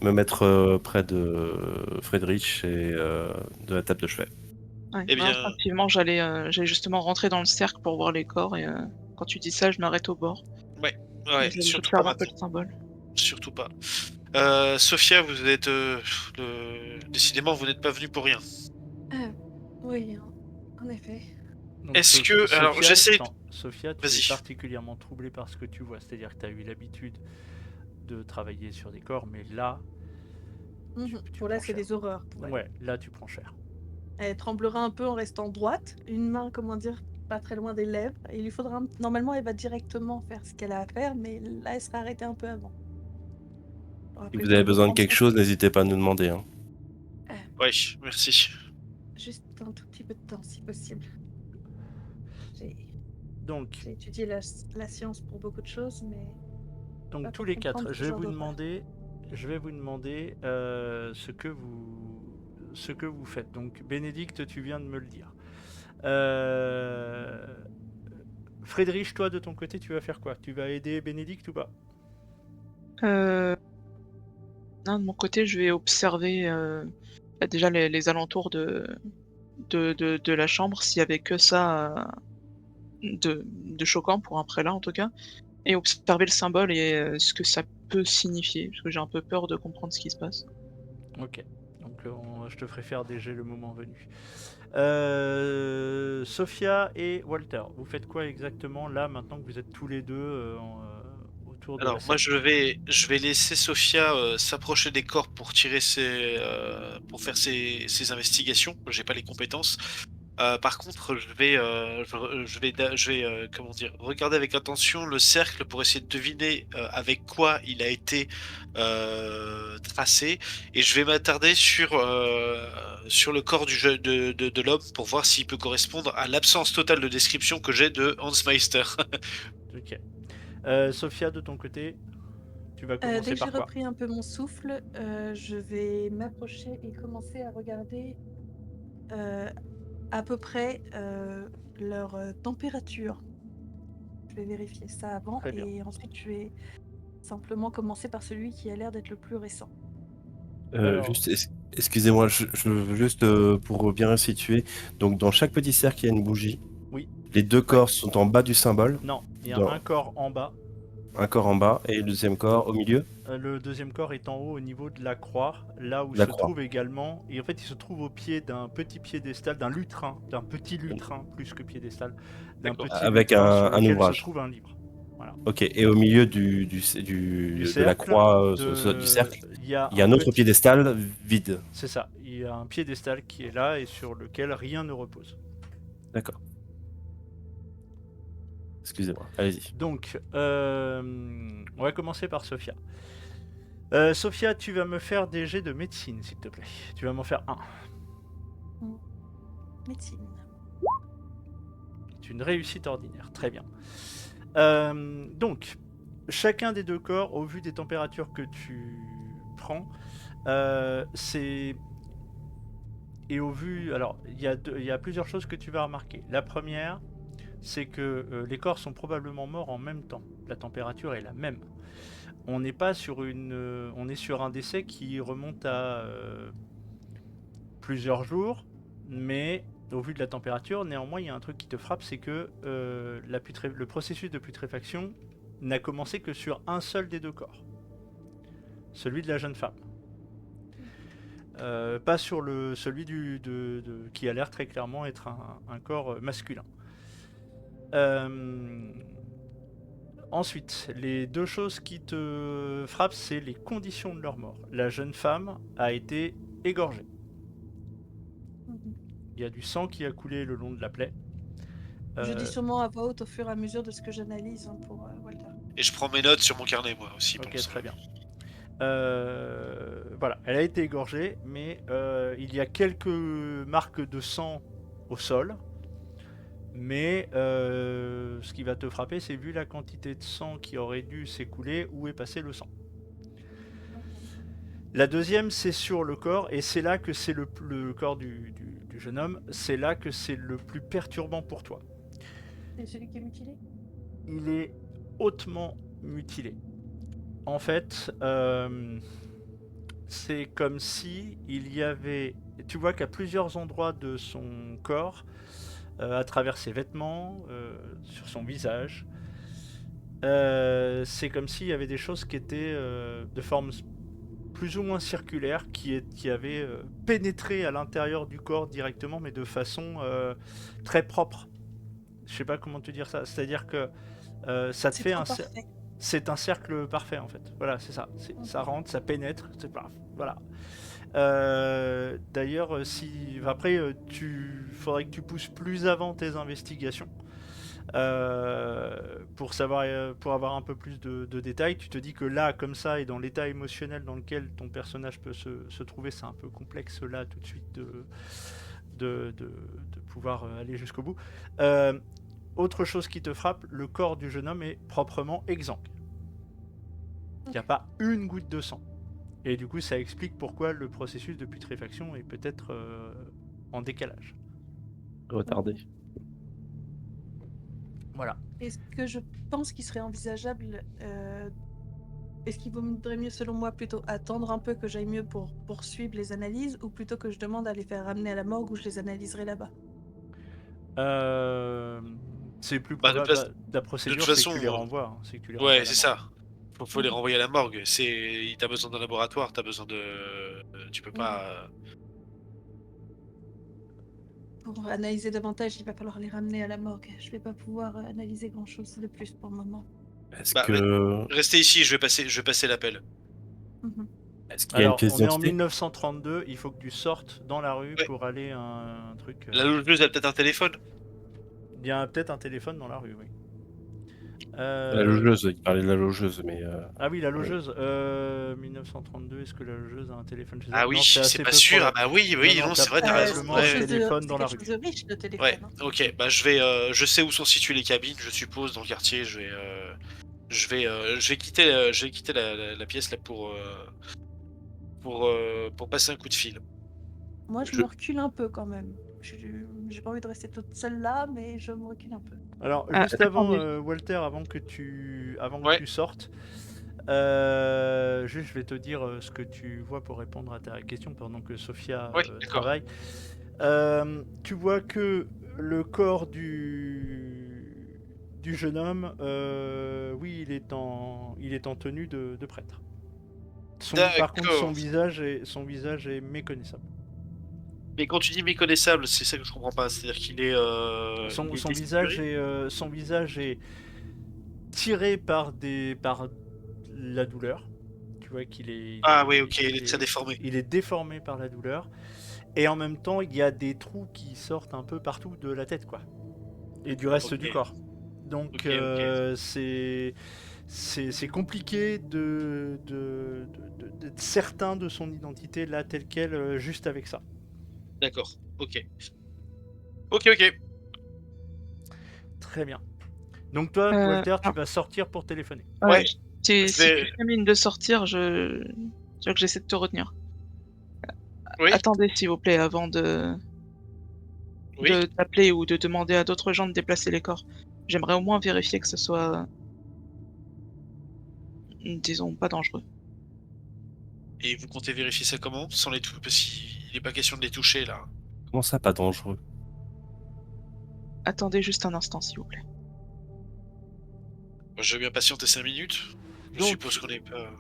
me mettre près de Friedrich et de la table de chevet. Ouais, Eh moi, bien- instinctivement, j'allais justement rentrer dans le cercle pour voir les corps et quand tu dis ça, je m'arrête au bord. Ouais, Et surtout pas j'observe un peu le maintenant. symbole. Surtout pas. Sophia, vous êtes décidément, vous n'êtes pas venu pour rien. Oui, en effet. Donc, Est-ce que- alors, j'essaie- Sophia, tu Vas-y. es particulièrement troublée par ce que tu vois. C'est-à-dire que tu as eu l'habitude de travailler sur des corps, mais là, tu Bon, là, prends c'est cher. des horreurs. pour elle. Ouais, là, tu prends cher. Elle tremblera un peu en restant droite, une main, comment dire, pas très loin des lèvres. Et il lui faudra normalement, elle va directement faire ce qu'elle a à faire, mais là, elle sera arrêtée un peu avant. Si vous avez besoin de quelque chose, n'hésitez pas à nous demander. Hein. Ouais, merci. Juste un tout petit peu de temps, si possible. J'ai Donc, j'ai étudié la science pour beaucoup de choses, mais donc pas tous pour les comprendre quatre, ce genre d'horreur. je vais vous demander ce que vous faites. Donc, Bénédicte, tu viens de me le dire. Euh, Friedrich, toi de ton côté, tu vas faire quoi? Tu vas aider Bénédicte ou pas? Euh, non, de mon côté, je vais observer bah, déjà les alentours de la chambre, s'il y avait que ça de choquant pour un prélat en tout cas, et observer le symbole et ce que ça peut signifier, parce que j'ai un peu peur de comprendre ce qui se passe. Ok. Donc, je te ferai faire des jets le moment venu. Sophia et Walter, vous faites quoi exactement là maintenant que vous êtes tous les deux autour de la Alors moi scène? je vais laisser Sophia s'approcher des corps pour pour faire ses investigations. J'ai pas les compétences. Par contre, je vais comment dire, regarder avec attention le cercle pour essayer de deviner avec quoi il a été tracé, et je vais m'attarder sur le corps de l'homme pour voir s'il peut correspondre à l'absence totale de description que j'ai de Hans Meister. Ok. Sophia, de ton côté, tu vas Dès commencer que j'ai par quoi? repris un peu mon souffle, je vais m'approcher et commencer à regarder euh, à peu près leur température. Je vais vérifier ça avant Très bien. et ensuite je vais simplement commencer par celui qui a l'air d'être le plus récent. Alors, Juste, excusez-moi, je veux juste pour bien resituer. Donc, dans chaque petit cercle, il y a une bougie. oui. Les deux Ouais. corps sont en bas du symbole, Non, il y a un dans corps en bas. un corps en bas et le deuxième corps au milieu, Le deuxième corps est en haut au niveau de la croix, là où la se croix. trouve également, et en fait il se trouve au pied d'un petit piédestal, d'un lutrin, d'un petit lutrin plus que piédestal, d'un D'accord. petit Avec lutrin sur un lequel se ouvrage. trouve un livre. Voilà. Ok, et au milieu Du de la cercle, croix, du cercle, il y a il y a un un autre petit, piédestal vide. c'est ça, il y a un piédestal qui est là et sur lequel rien ne repose. D'accord. Excusez-moi, allez-y. Donc, on va commencer par Sophia. Sophia, tu vas me faire des jets de médecine, s'il te plaît. Tu vas m'en faire un. Médecine. C'est une réussite ordinaire, très bien. Donc, chacun des deux corps, au vu des températures que tu prends, c'est... Et au vu... Alors, il y a plusieurs choses que tu vas remarquer. La première, c'est que les corps sont probablement morts en même temps. La température est la même. On n'est pas sur une... on est sur un décès qui remonte à plusieurs jours, mais au vu de la température, néanmoins, il y a un truc qui te frappe, c'est que le processus de putréfaction n'a commencé que sur un seul des deux corps, celui de la jeune femme. Pas sur celui qui a l'air très clairement être un corps masculin. Ensuite, les deux choses qui te frappent, c'est les conditions de leur mort. La jeune femme a été égorgée. Il y a du sang qui a coulé le long de la plaie. Je dis sûrement à voix haute au fur et à mesure de ce que j'analyse pour Walter. Et je prends mes notes sur mon carnet moi aussi Ok, pour ça. très bien. Voilà, elle a été égorgée, mais il y a quelques marques de sang au sol. Mais ce qui va te frapper, c'est vu la quantité de sang qui aurait dû s'écouler, où est passé le sang. La deuxième, c'est sur le corps, et c'est là que c'est le corps du jeune homme, c'est là que c'est le plus perturbant pour toi. C'est celui qui est mutilé? Il est hautement mutilé. En fait, c'est comme si il y avait... Tu vois qu'à plusieurs endroits de son corps, à travers ses vêtements, sur son visage, c'est comme s'il y avait des choses qui étaient de forme plus ou moins circulaire qui avait pénétré à l'intérieur du corps directement, mais de façon très propre. Je sais pas comment te dire ça. C'est-à-dire que ça te C'est fait trop un... parfait. C'est un cercle parfait en fait. Voilà, c'est ça. Ça rentre, ça pénètre, c'est pas... Voilà. D'ailleurs, si après, faudrait que tu pousses plus avant tes investigations pour avoir un peu plus de détails, tu te dis que là, comme ça, et dans l'état émotionnel dans lequel ton personnage peut se trouver, c'est un peu complexe là tout de suite de pouvoir aller jusqu'au bout. Autre chose qui te frappe, le corps du jeune homme est proprement exsangue. Il n'y a pas une goutte de sang. Et du coup, ça explique pourquoi le processus de putréfaction est peut-être en décalage. Retardé. Voilà. Est-ce que je pense qu'il serait envisageable, est-ce qu'il vaudrait mieux, selon moi, plutôt attendre un peu que j'aille mieux pour poursuivre les analyses, ou plutôt que je demande à les faire ramener à la morgue où je les analyserai là-bas? C'est plus Bah, de probable. toute façon- La procédure, toute c'est que façon, tu les renvoies. Hein. C'est que tu les renvoies à Ouais, la c'est morgue. ça. Faut les renvoyer à la morgue. T'as besoin d'un laboratoire, t'as besoin de. Tu peux pas. Pour analyser davantage, il va falloir les ramener à la morgue. Je vais pas pouvoir analyser grand-chose de plus pour le moment. Est-ce Bah, que Restez ici, je vais passer l'appel. Mhm. est-ce qu'il y a une Alors, pièce on est en d'identité? 1932. Il faut que tu sortes dans la rue Ouais. pour aller à un truc. La logeuse a peut-être un téléphone. Il y a peut-être un téléphone dans la rue, oui. La logeuse, il parlait de la logeuse, mais Ah oui, la logeuse. 1932, est-ce que la logeuse a un téléphone chez elle? Ah oui, Non, c'est assez pas peu sûr. Ah probable. bah oui, Non, non, t'as c'est vrai, t'as raison. probablement Ouais, un téléphone C'est dans la quelque rue. chose de riche, le téléphone. Ouais, hein. ok. Bah je sais où sont situées les cabines, je suppose, dans le quartier. Je vais quitter la pièce là pour passer un coup de fil. Moi, je Je- me recule un peu quand même. J'ai pas envie de rester toute seule là, mais je me recule un peu. Alors, Ah, juste avant, attendez. Walter, avant que tu Ouais. sortes, juste, je vais te dire ce que tu vois pour répondre à ta question pendant que Sophia Ouais, d'accord. travaille. Tu vois que le corps du jeune homme, oui, il est en tenue de prêtre. Par contre, D'accord. son visage est méconnaissable. Mais quand tu dis méconnaissable, c'est ça que je comprends pas. C'est-à-dire qu'il est. Son, il est son défiguré son visage est tiré par la douleur. Tu vois qu'il est. Ah oui, ok, il est très déformé. Il est déformé par la douleur. Et en même temps, il y a des trous qui sortent un peu partout de la tête, quoi. Et du reste Ok. du corps. Donc, Ok. c'est compliqué d'être certain de son identité là, telle qu'elle, juste avec ça. D'accord. Ok. Ok. Très bien. Donc toi, Walter, tu vas sortir pour téléphoner. Ouais. Si je vais- tu termines de sortir, tu vois que j'essaie de te retenir. Oui. Attendez, s'il vous plaît, avant de Oui. t'appeler ou de demander à d'autres gens de déplacer les corps. J'aimerais au moins vérifier que ce soit, disons, pas dangereux. Et vous comptez vérifier ça comment? Sans les toucher, parce qu'il n'est pas question de les toucher là. Comment ça, pas dangereux? Attendez juste un instant, s'il vous plaît. Moi, je vais bien patienter 5 minutes. Je Donc, suppose qu'on n'est pas.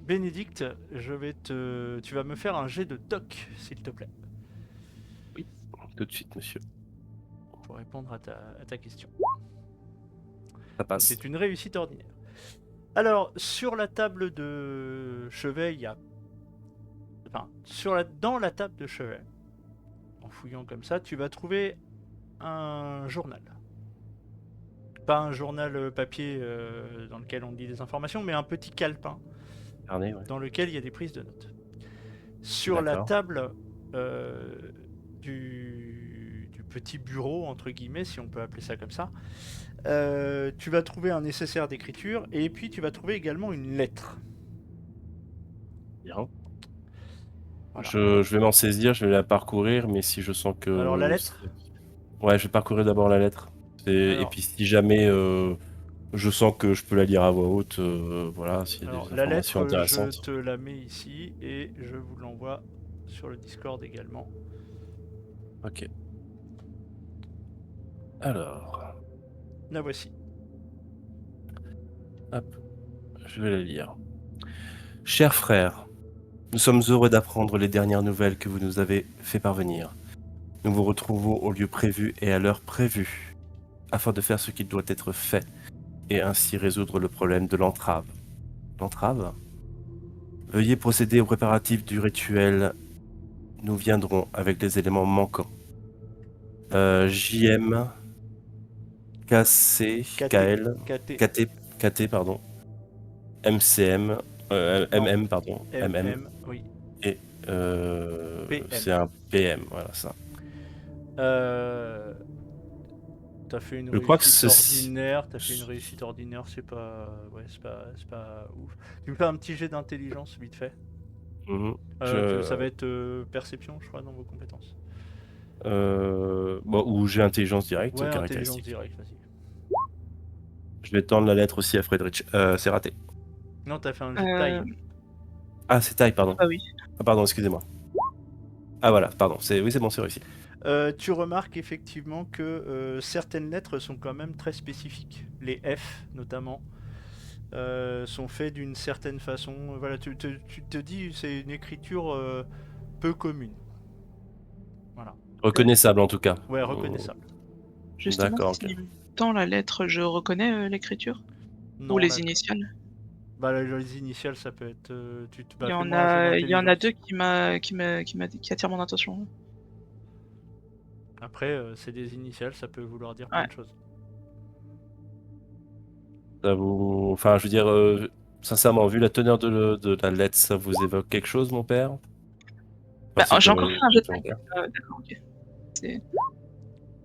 Bénédicte, tu vas me faire un jet de doc, s'il te plaît, Tout de suite, monsieur. pour répondre à ta question. Ça passe. C'est une réussite ordinaire. Alors, sur la table de chevet, il y a... Enfin, dans la table de chevet, en fouillant comme ça, tu vas trouver un journal. Pas un journal papier dans lequel on lit des informations, mais un petit calepin Carnet, ouais. dans lequel il y a des prises de notes. Sur la D'accord. table du petit bureau, entre guillemets, si on peut appeler ça comme ça, tu vas trouver un nécessaire d'écriture, et puis tu vas trouver également une lettre. Bien. Voilà. Je vais m'en saisir, je vais la parcourir, mais si je sens que... Alors, la lettre ? Ouais, je vais parcourir d'abord la lettre. Et Alors. puis si jamais je sens que je peux la lire à voix haute, voilà, s'il y a Alors, des la informations lettre, je intéressantes. te la mets ici, et je vous l'envoie sur le Discord également. Ok. Alors, La voici. hop, je vais la lire. Chers frères, nous sommes heureux d'apprendre les dernières nouvelles que vous nous avez fait parvenir. Nous vous retrouvons au lieu prévu et à l'heure prévue, afin de faire ce qui doit être fait, et ainsi résoudre le problème de l'entrave. L'entrave ? Veuillez procéder aux préparatifs du rituel. Nous viendrons avec les éléments manquants. JM, KC, KT. KL, KT. KT, pardon, MCM, MM, pardon, MM, MM, oui. et PM. c'est un PM, voilà ça. T'as fait une Je crois que réussite ceci- ordinaire, c'est pas... Ouais, c'est pas ouf. Tu me fais un petit jet d'intelligence, vite fait. Mhm. Ça va être perception, je crois, dans vos compétences. Bon, ou j'ai intelligence directe, Ouais, intelligence caractéristique. directe, vas-y. Je vais tendre la lettre aussi à Friedrich. C'est raté. Non, t'as fait un jet de taille. Ah, c'est taille, pardon. Ah oui. Ah, pardon, excusez-moi. Ah, voilà, pardon. Oui, c'est bon, c'est réussi. Tu remarques effectivement que certaines lettres sont quand même très spécifiques. Les F, notamment, sont faits d'une certaine façon. Voilà, tu te dis, c'est une écriture peu commune. Voilà. Reconnaissable, en tout cas. Ouais, reconnaissable. Justement, D'accord, si ok. dans la lettre, je reconnais l'écriture Non, ou les là, initiales. bah, les initiales, ça peut être. Il y en fais-moi un jet a, il y en a deux d'intelligence. qui attirent mon attention. Après, c'est des initiales, ça peut vouloir dire Ouais. plein de choses. Ça vous... Enfin, je veux dire, sincèrement, vu la teneur de la lettre, ça vous évoque quelque chose, mon père? Bah, Enfin, j'ai encore fait un jet de c'est mon père. d'accord, ok. C'est...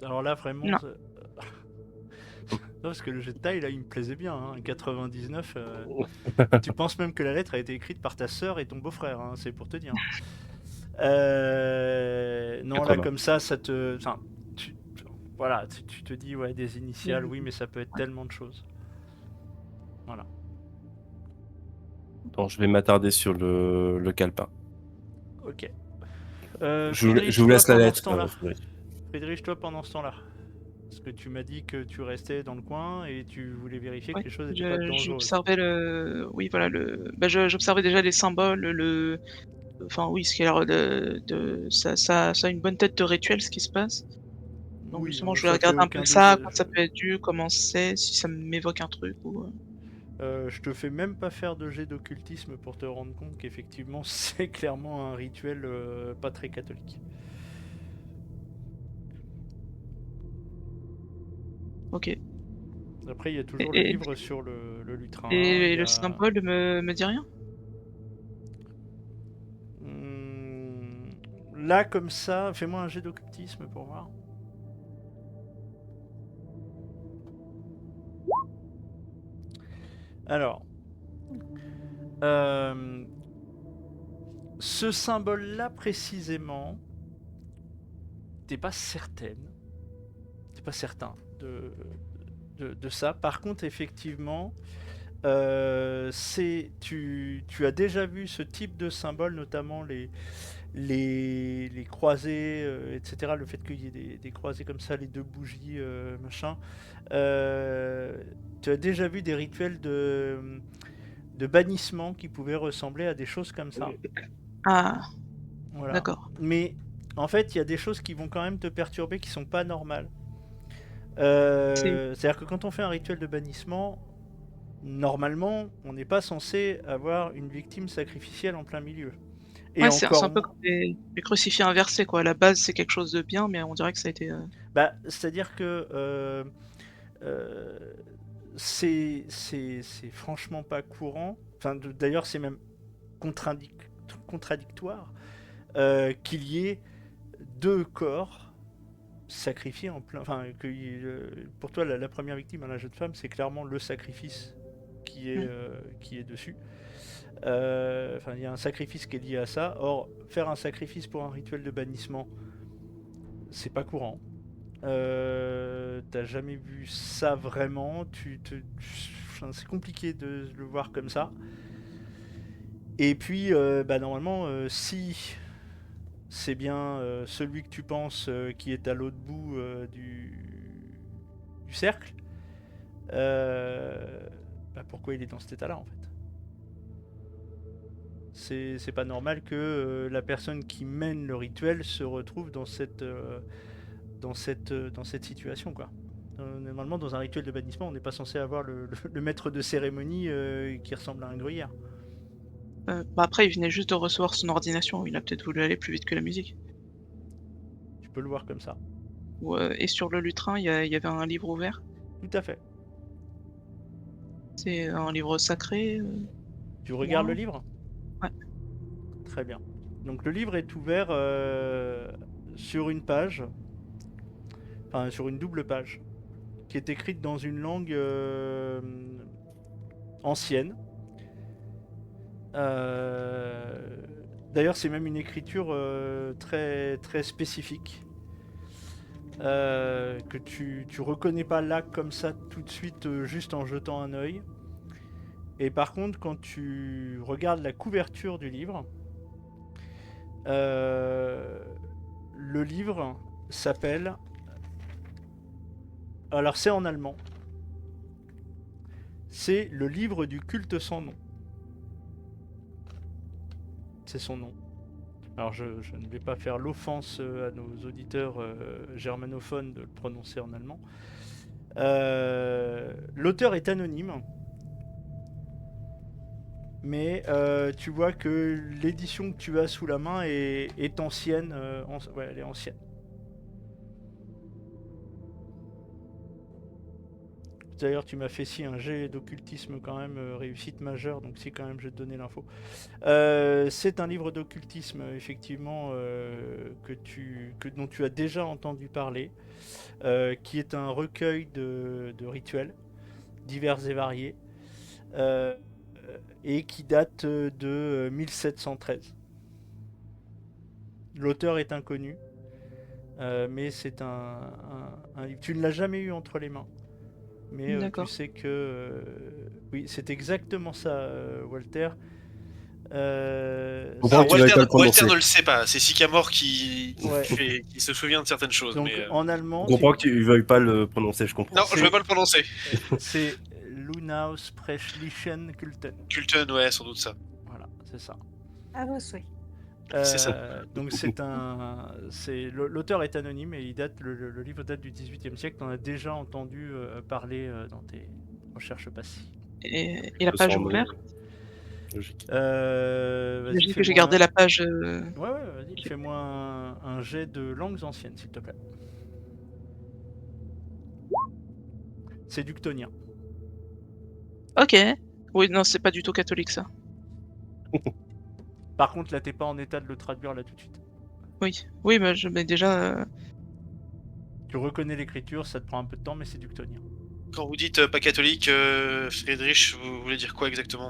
Alors là, vraiment. Non. Non, parce que le jet de taille, là, il me plaisait bien. Hein. 99. Tu penses même que la lettre a été écrite par ta sœur et ton beau-frère, hein, c'est pour te dire. Non, là, 80. comme ça te. Enfin, voilà, tu te dis, ouais, des initiales, Mhm. oui, mais ça peut être tellement de choses. Voilà. Bon, je vais m'attarder sur le calepin. Ok. Je vous laisse la lettre, Friedrich. Friedrich, toi, pendant ce temps-là. Parce que tu m'as dit que tu restais dans le coin et tu voulais vérifier que Ouais, les choses n'étaient pas dangereuses. j'observais oui, voilà, j'observais déjà les symboles, enfin oui, ce qui a l'air ça a une bonne tête de rituel, ce qui se passe. Donc Oui, justement, je voulais ça fait regarder un aucun peu ça, doute. quand ça peut être dû, comment c'est, si ça m'évoque un truc ou. Je te fais même pas faire de jet d'occultisme pour te rendre compte qu'effectivement c'est clairement un rituel pas très catholique. Ok. Après, il y a toujours Et- le et- livre sur le lutrin. Et il y le a- symbole me dit rien? Là, comme ça, fais-moi un jet d'occultisme pour voir. Alors, ce symbole-là précisément, t'es pas certaine, t'es pas certain de ça. Par contre, effectivement, tu as déjà vu ce type de symbole, notamment les croisés, etc. Le fait qu'il y ait des croisés comme ça, les deux bougies, machin. Tu as déjà vu des rituels de bannissement qui pouvaient ressembler à des choses comme ça. Ah, Voilà. d'accord. Mais en fait, il y a des choses qui vont quand même te perturber, qui sont pas normales. C'est- C'est-à-dire que quand on fait un rituel de bannissement, normalement, on n'est pas censé avoir une victime sacrificielle en plein milieu. Et Ouais, c'est encore un peu comme les crucifix inversés, quoi. À la base, c'est quelque chose de bien, mais on dirait que ça a été. Bah, c'est-à-dire que c'est franchement pas courant. Enfin, d'ailleurs, c'est même contradictoire qu'il y ait deux corps sacrifiés en plein. Enfin, pour toi, la première victime, la jeune femme, c'est clairement le sacrifice qui est dessus. Enfin, il y a un sacrifice qui est lié à ça. Or, faire un sacrifice pour un rituel de bannissement, c'est pas courant. T'as jamais vu ça vraiment. Enfin, c'est compliqué de le voir comme ça. Et puis, normalement, si c'est bien celui que tu penses qui est à l'autre bout du cercle, pourquoi il est dans cet état-là en fait? C'est pas normal que la personne qui mène le rituel se retrouve dans cette situation, quoi. Normalement, dans un rituel de bannissement, on n'est pas censé avoir le maître de cérémonie qui ressemble à un gruyère. Après, il venait juste de recevoir son ordination. Il a peut-être voulu aller plus vite que la musique. Tu peux le voir comme ça. Et sur le lutrin, il y avait un livre ouvert. Tout à fait. C'est un livre sacré. Tu regardes Wow. le livre? Ouais. Très bien. Donc le livre est ouvert sur une page, enfin sur une double page, qui est écrite dans une langue ancienne. D'ailleurs, c'est même une écriture très, très spécifique. Que tu reconnais pas là comme ça tout de suite juste en jetant un œil. Et par contre, quand tu regardes la couverture du livre, le livre s'appelle... Alors c'est en allemand. C'est le livre du culte sans nom. C'est son nom. Alors je ne vais pas faire l'offense à nos auditeurs germanophones de le prononcer en allemand. L'auteur est anonyme. Mais tu vois que l'édition que tu as sous la main est ancienne. Ouais, elle est ancienne. D'ailleurs, tu m'as fait si un jet d'occultisme quand même, réussite majeure, donc si quand même je vais te donner l'info. C'est un livre d'occultisme, effectivement, dont tu as déjà entendu parler, qui est un recueil de rituels divers et variés, et qui date de 1713. L'auteur est inconnu, mais c'est un livre. Tu ne l'as jamais eu entre les mains. Mais tu D'accord. sais que... oui, c'est exactement ça, Walter. Comprends Alors, que tu vas pas le Walter prononcer. ne le sait pas, c'est Sycamore qui Ouais. qui se souvient de certaines choses. Donc mais, en Je allemand, comprends que tu veuilles pas le prononcer, je comprends. Non, je ne vais pas le prononcer. c'est Lunausprechlichen Kulten. Kulten, ouais, sans doute ça. Voilà, c'est ça. À vos souhaits. C'est ça. Donc l'auteur est anonyme et le livre date du XVIIIe siècle. On a déjà entendu parler dans tes recherches passives. Et la Le page sang est ouverte. Logique. Vas-y, J'imagine que j'ai fais-moi gardé la page. Ouais, vas-y, fais-moi un jet de langues anciennes, s'il te plaît. C'est ductonien. Ok. Oui, non, c'est pas du tout catholique ça. Par contre, là, t'es pas en état de le traduire là tout de suite. Oui, mais je mets déjà. Tu reconnais l'écriture, ça te prend un peu de temps, mais c'est ductonien. Quand vous dites pas catholique, Friedrich, vous voulez dire quoi exactement?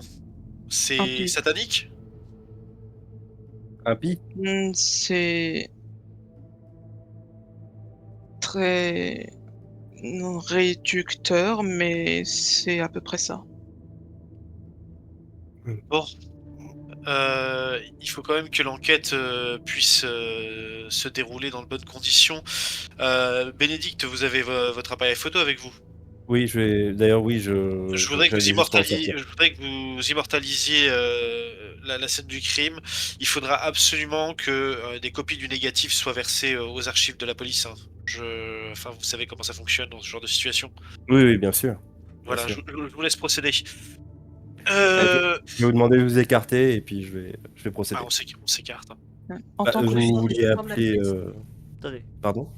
C'est Impie. satanique? Impie? C'est très réducteur, mais c'est à peu près ça. Bon. Il faut quand même que l'enquête puisse se dérouler dans de bonnes conditions. Bénédicte, vous avez votre appareil photo avec vous? Oui, d'ailleurs, oui, Je voudrais que j'allais vous juste m'en sortir. immortalisiez la scène du crime. Il faudra absolument que des copies du négatif soient versées aux archives de la police. Hein. Enfin, vous savez comment ça fonctionne dans ce genre de situation. Oui, bien sûr. Voilà, sûr. je vous laisse procéder. Je vais vous demander de vous écarter et puis je vais procéder. On s'écarte. Hein. En tant Vous qu'officier. vouliez Sortie de la appeler... pièce. Attendez, Pardon?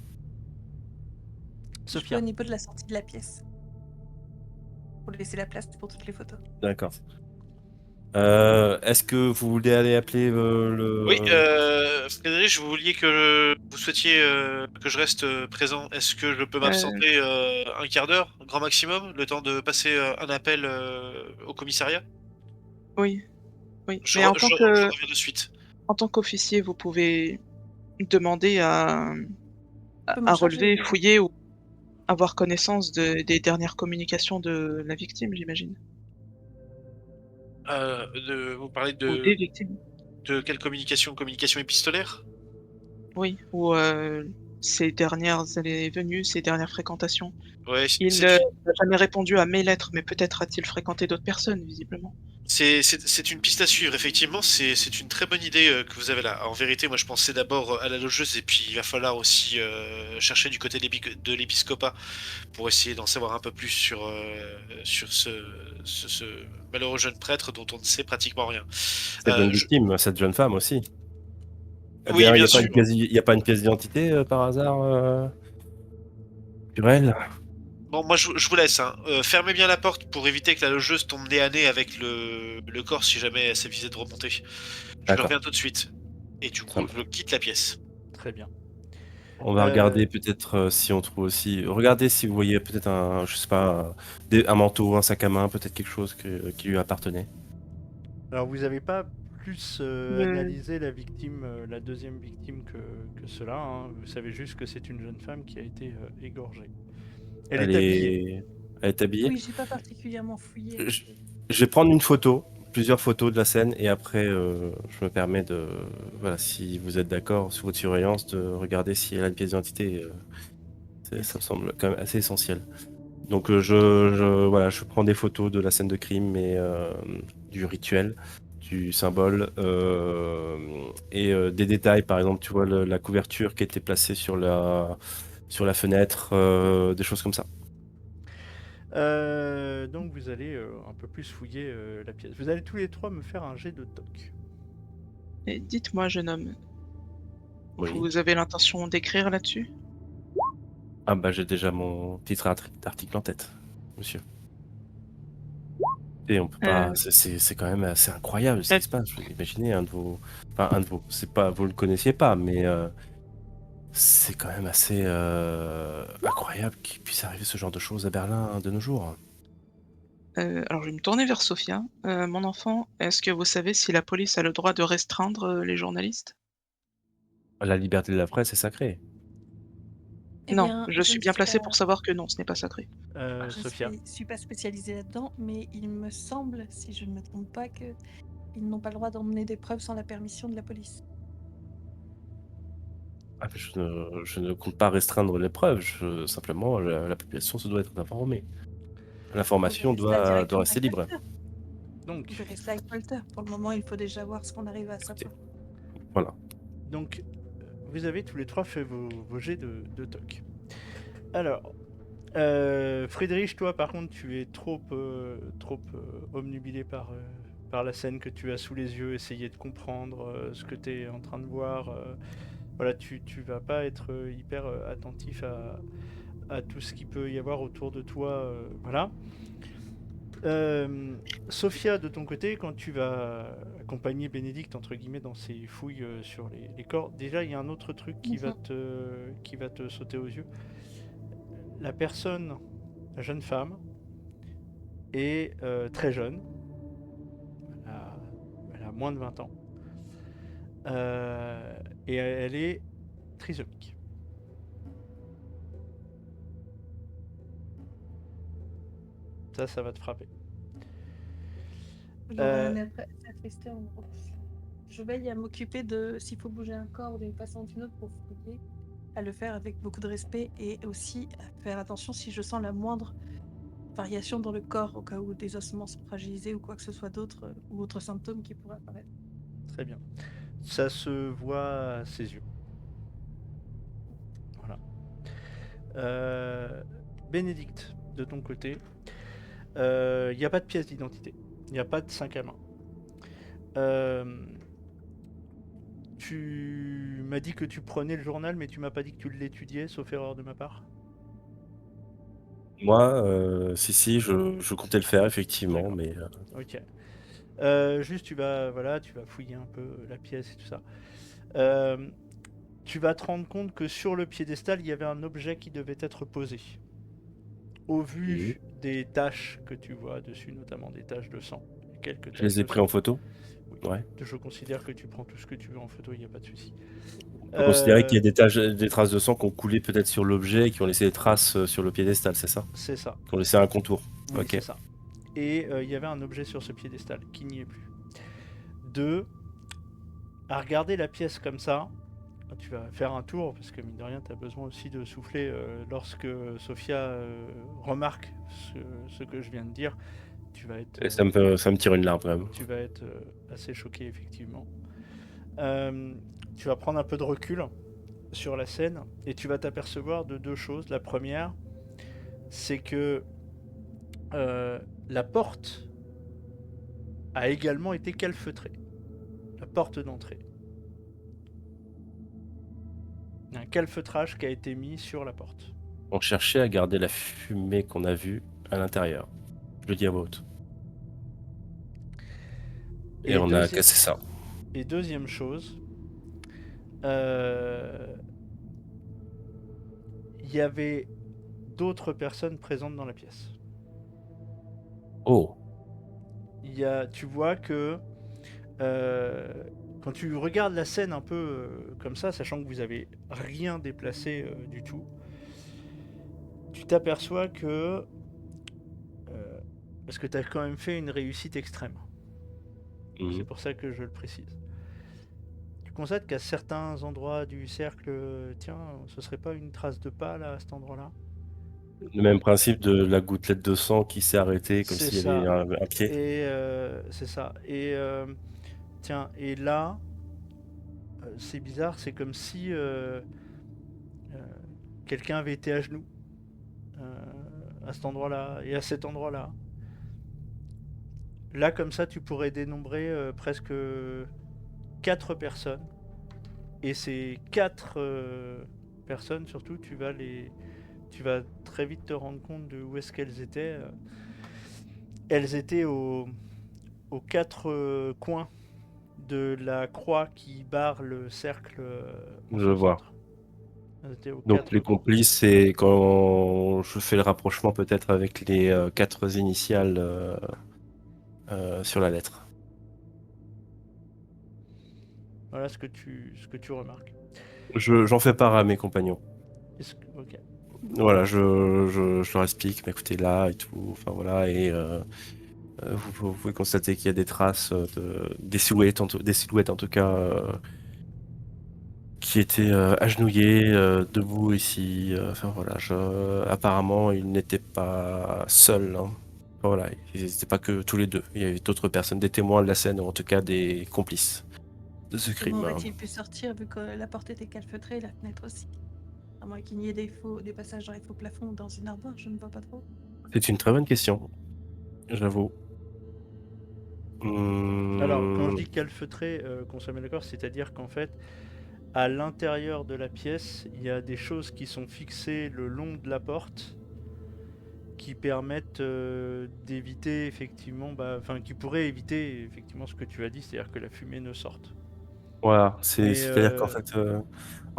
Je suis Sophia. au niveau de la sortie de la pièce. Pour laisser la place pour toutes les photos. D'accord. Est-ce que vous voulez aller appeler le... Oui, Frédéric, vous souhaitiez que je reste présent. Est-ce que je peux m'absenter un quart d'heure, grand maximum, le temps de passer un appel au commissariat? Oui. Je Mais reviens de suite. en tant qu'officier, vous pouvez demander à m'en charger, relever, oui. fouiller ou avoir connaissance des dernières communications de la victime, j'imagine. Vous parlez Ou des victimes. de quelle communication? Communication épistolaire? Oui, ou ses dernières allées et venues, ses dernières fréquentations. Ouais, Il n'a jamais répondu à mes lettres, mais peut-être a-t-il fréquenté d'autres personnes, visiblement. c'est une piste à suivre, effectivement, c'est une très bonne idée que vous avez là. En vérité, moi je pensais d'abord à la logeuse et puis il va falloir aussi chercher du côté de l'épiscopat pour essayer d'en savoir un peu plus sur ce malheureux jeune prêtre dont on ne sait pratiquement rien. Cette jeune victime, cette jeune femme aussi. Oui, D'ailleurs, bien sûr. il n'y a pas une pièce d'identité par hasard sur elle? Bon, moi je vous laisse. Hein. Fermez bien la porte pour éviter que la logeuse tombe nez à nez avec le corps si jamais elle s'avisait de remonter. Je D'accord, reviens tout de suite. Et du ça coup, je marche. quitte la pièce. Très bien. On va Euh, regarder peut-être si on trouve aussi. Regardez si vous voyez peut-être un, je sais pas, un manteau, un sac à main, peut-être quelque chose qui lui appartenait. Alors vous avez pas plus Le- analysé la victime, la deuxième victime que cela. Hein. Vous savez juste que c'est une jeune femme qui a été égorgée. Elle Elle est habillée. est, elle est habillée. Oui, j'ai pas particulièrement fouillé. Je, je vais prendre une photo, plusieurs photos de la scène, et après, je me permets de, voilà, si vous êtes d'accord sur votre surveillance, de regarder si elle a une pièce d'identité. Ça me semble quand même assez essentiel. Donc, voilà, je prends des photos de la scène de crime et du rituel, du symbole, et des détails. Par exemple, tu vois la couverture qui était placée sur la fenêtre, des choses comme ça. Donc vous allez un peu plus fouiller la pièce. Vous allez tous les trois me faire un jet de toc. Et dites-moi, jeune homme, Oui. vous avez l'intention d'écrire là-dessus? Ah bah j'ai déjà mon titre d'article en tête, monsieur. Et on peut pas, Euh, c'est quand même assez incroyable ce euh, qui se passe. Imaginez un de vos, c'est pas, vous le connaissiez pas, mais c'est quand même assez incroyable qu'il puisse arriver ce genre de choses à Berlin de nos jours. alors je vais me tourner vers Sophia. Mon enfant, est-ce que vous savez si la police a le droit de restreindre les journalistes? La liberté de la presse est sacrée. Eh Non, bien, je je suis ne bien suis placée pas, pour savoir que non, ce n'est pas sacré. je Sophia. suis pas spécialisée là-dedans, mais il me semble, si je ne me trompe pas, que ils n'ont pas le droit d'emmener des preuves sans la permission de la police. Ah, mais je ne compte pas restreindre les preuves. Simplement, la population se doit être informée. Vous L'information verrez cela doit directement rester avec libre. Walter. Vous Donc, verrez cela avec Walter. Pour le moment, il faut déjà voir ce qu'on arrive à Écoutez, savoir. voilà. donc, vous avez tous les trois fait vos jets de toc. Alors, Friedrich, toi par contre, tu es trop omnubilé par la scène que tu as sous les yeux, essayer de comprendre ce que tu es en train de voir. Voilà, tu vas pas être hyper attentif à tout ce qu'il peut y avoir autour de toi. Voilà. Sophia, de ton côté, quand tu vas accompagner Bénédicte entre guillemets dans ses fouilles sur les corps, déjà il y a un autre truc qui va te sauter aux yeux. La personne, la jeune femme, est très jeune. Elle a moins de 20 ans. Et elle est trisomique. Ça va te frapper. J'aurai un air très attristé en gros. Je veille à m'occuper de, s'il faut bouger un corps d'une façon ou d'une autre pour fouiller, à le faire avec beaucoup de respect et aussi à faire attention si je sens la moindre variation dans le corps au cas où des ossements sont fragilisés ou quoi que ce soit d'autre ou autres symptômes qui pourraient apparaître. Très bien. Ça se voit à ses yeux. Voilà. Bénédicte, de ton côté, il n'y a pas de pièce d'identité. Il n'y a pas de 5 à main. Tu m'as dit que tu prenais le journal, mais tu m'as pas dit que tu l'étudiais, sauf erreur de ma part. Moi, si, je comptais le faire effectivement, D'accord. mais Ok. Juste, tu vas fouiller un peu la pièce et tout ça. Euh, Tu vas te rendre compte que sur le piédestal, il y avait un objet qui devait être posé. Au oui, vu des taches que tu vois dessus, notamment des taches de sang, quelques je taches les ai de pris en sang. photo. Oui. Ouais. Je considère que tu prends tout ce que tu veux en photo, il n'y a pas de souci. On peut considérer qu'il y Euh, a des traces de sang qui ont coulé peut-être sur l'objet et qui ont laissé des traces sur le piédestal, c'est ça? c'est ça. Qui ont laissé un contour. Oui, Ok. c'est ça. Et il y avait un objet sur ce piédestal qui n'y est plus. Deux, à regarder la pièce comme ça, tu vas faire un tour parce que mine de rien, tu as besoin aussi de souffler lorsque Sophia remarque ce que je viens de dire. Tu vas être, Et ça me tire une larme quand même. tu vas être assez choqué effectivement. Euh, Tu vas prendre un peu de recul sur la scène et tu vas t'apercevoir de deux choses. La première, c'est que la porte a également été calfeutrée. La porte d'entrée. Il y a un calfeutrage qui a été mis sur la porte. on cherchait à garder la fumée qu'on a vue à l'intérieur. Je le dis à voix haute. Et on a cassé ça. Et deuxième chose, il y avait d'autres personnes présentes dans la pièce. Oh, Tu vois que quand tu regardes la scène un peu comme ça, sachant que vous avez rien déplacé du tout, tu t'aperçois que parce que tu as quand même fait une réussite extrême. mhm. C'est pour ça que je le précise. Tu constates qu'à certains endroits du cercle, tiens, ce serait pas une trace de pas là à cet endroit-là? Le même principe de la gouttelette de sang qui s'est arrêtée comme C'est s'il y avait ça. un pied. Et c'est ça. Et tiens, et là, c'est bizarre, c'est comme si quelqu'un avait été à genoux à cet endroit-là et à cet endroit-là. Là, comme ça, tu pourrais dénombrer presque 4 personnes. Et ces 4 personnes, surtout, tu vas très vite te rendre compte de où est-ce qu'elles étaient. Elles étaient aux 4 coins de la croix qui barre le cercle en Je son vois. centre. Elles étaient aux Donc 4 les coins. complices, c'est quand je fais le rapprochement peut-être avec les 4 initiales sur la lettre. Voilà ce que tu remarques. J'en fais part à mes compagnons. Ok. Voilà, je leur explique, mais écoutez là et tout, enfin voilà, et vous pouvez constater qu'il y a des traces, des silhouettes en tout cas, qui étaient agenouillées, debout ici. Enfin voilà, apparemment ils n'étaient pas seuls, hein. Enfin, voilà, ils n'étaient pas que tous les deux. Il y avait d'autres personnes, des témoins de la scène, ou en tout cas des complices de ce Comment crime, hein. aurait-il pu sortir vu que la porte était calfeutrée et la fenêtre aussi? À moins qu'il n'y ait des passages dans les faux plafonds ou dans une armoire, je ne vois pas trop. C'est une très bonne question, j'avoue. Alors, quand je Hmm, dis calfeutré, qu'on soit bien d'accord, c'est-à-dire qu'en fait, à l'intérieur de la pièce, il y a des choses qui sont fixées le long de la porte qui permettent d'éviter effectivement, enfin qui pourraient éviter effectivement ce que tu as dit, c'est-à-dire que la fumée ne sorte. voilà, Mais c'est-à-dire qu'en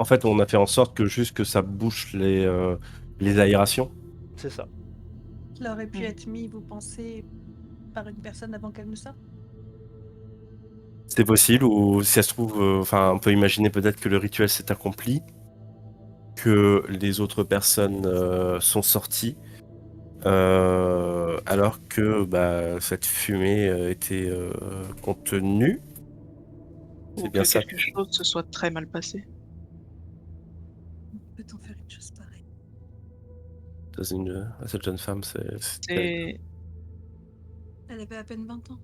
fait, on a fait en sorte que juste que ça bouche les aérations. c'est ça. Il aurait pu Mhm. être mis, vous pensez, par une personne avant qu'elle ne sorte? C'est possible, ou si ça se trouve, enfin, on peut imaginer peut-être que le rituel s'est accompli, que les autres personnes sont sorties, alors que bah, cette fumée était contenue. C'est Ou bien que ça. quelque chose se soit très mal passé. Peut-on faire une chose pareille? À cette jeune femme, c'est terrible. C'est Elle avait à peine 20 ans,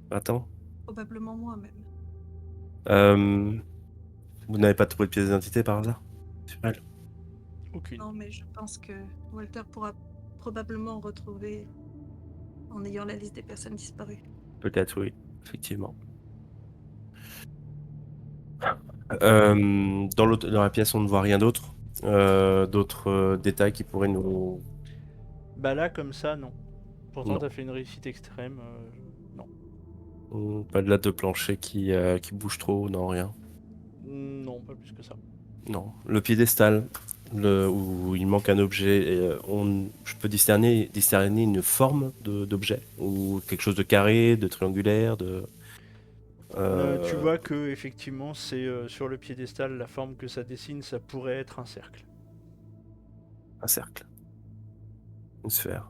Attends, probablement moi même. euh, vous n'avez pas trouvé de pièce d'identité par hasard sur elle? Aucune. Non, mais je pense que Walter pourra probablement retrouver en ayant la liste des personnes disparues. Peut-être, oui, effectivement. Dans la pièce, on ne voit rien d'autre. D'autres détails qui pourraient nous... Bah là, comme ça, non. Pourtant, Non. t'as fait une réussite extrême. Non. Pas de latte de plancher qui bouge trop, non, rien. Non, pas plus que ça. Non. Le piédestal, où il manque un objet, et, je peux discerner une forme d'objet, ou quelque chose de carré, de triangulaire, Tu vois que effectivement, c'est sur le piédestal, la forme que ça dessine, ça pourrait être un cercle. un cercle. Une sphère.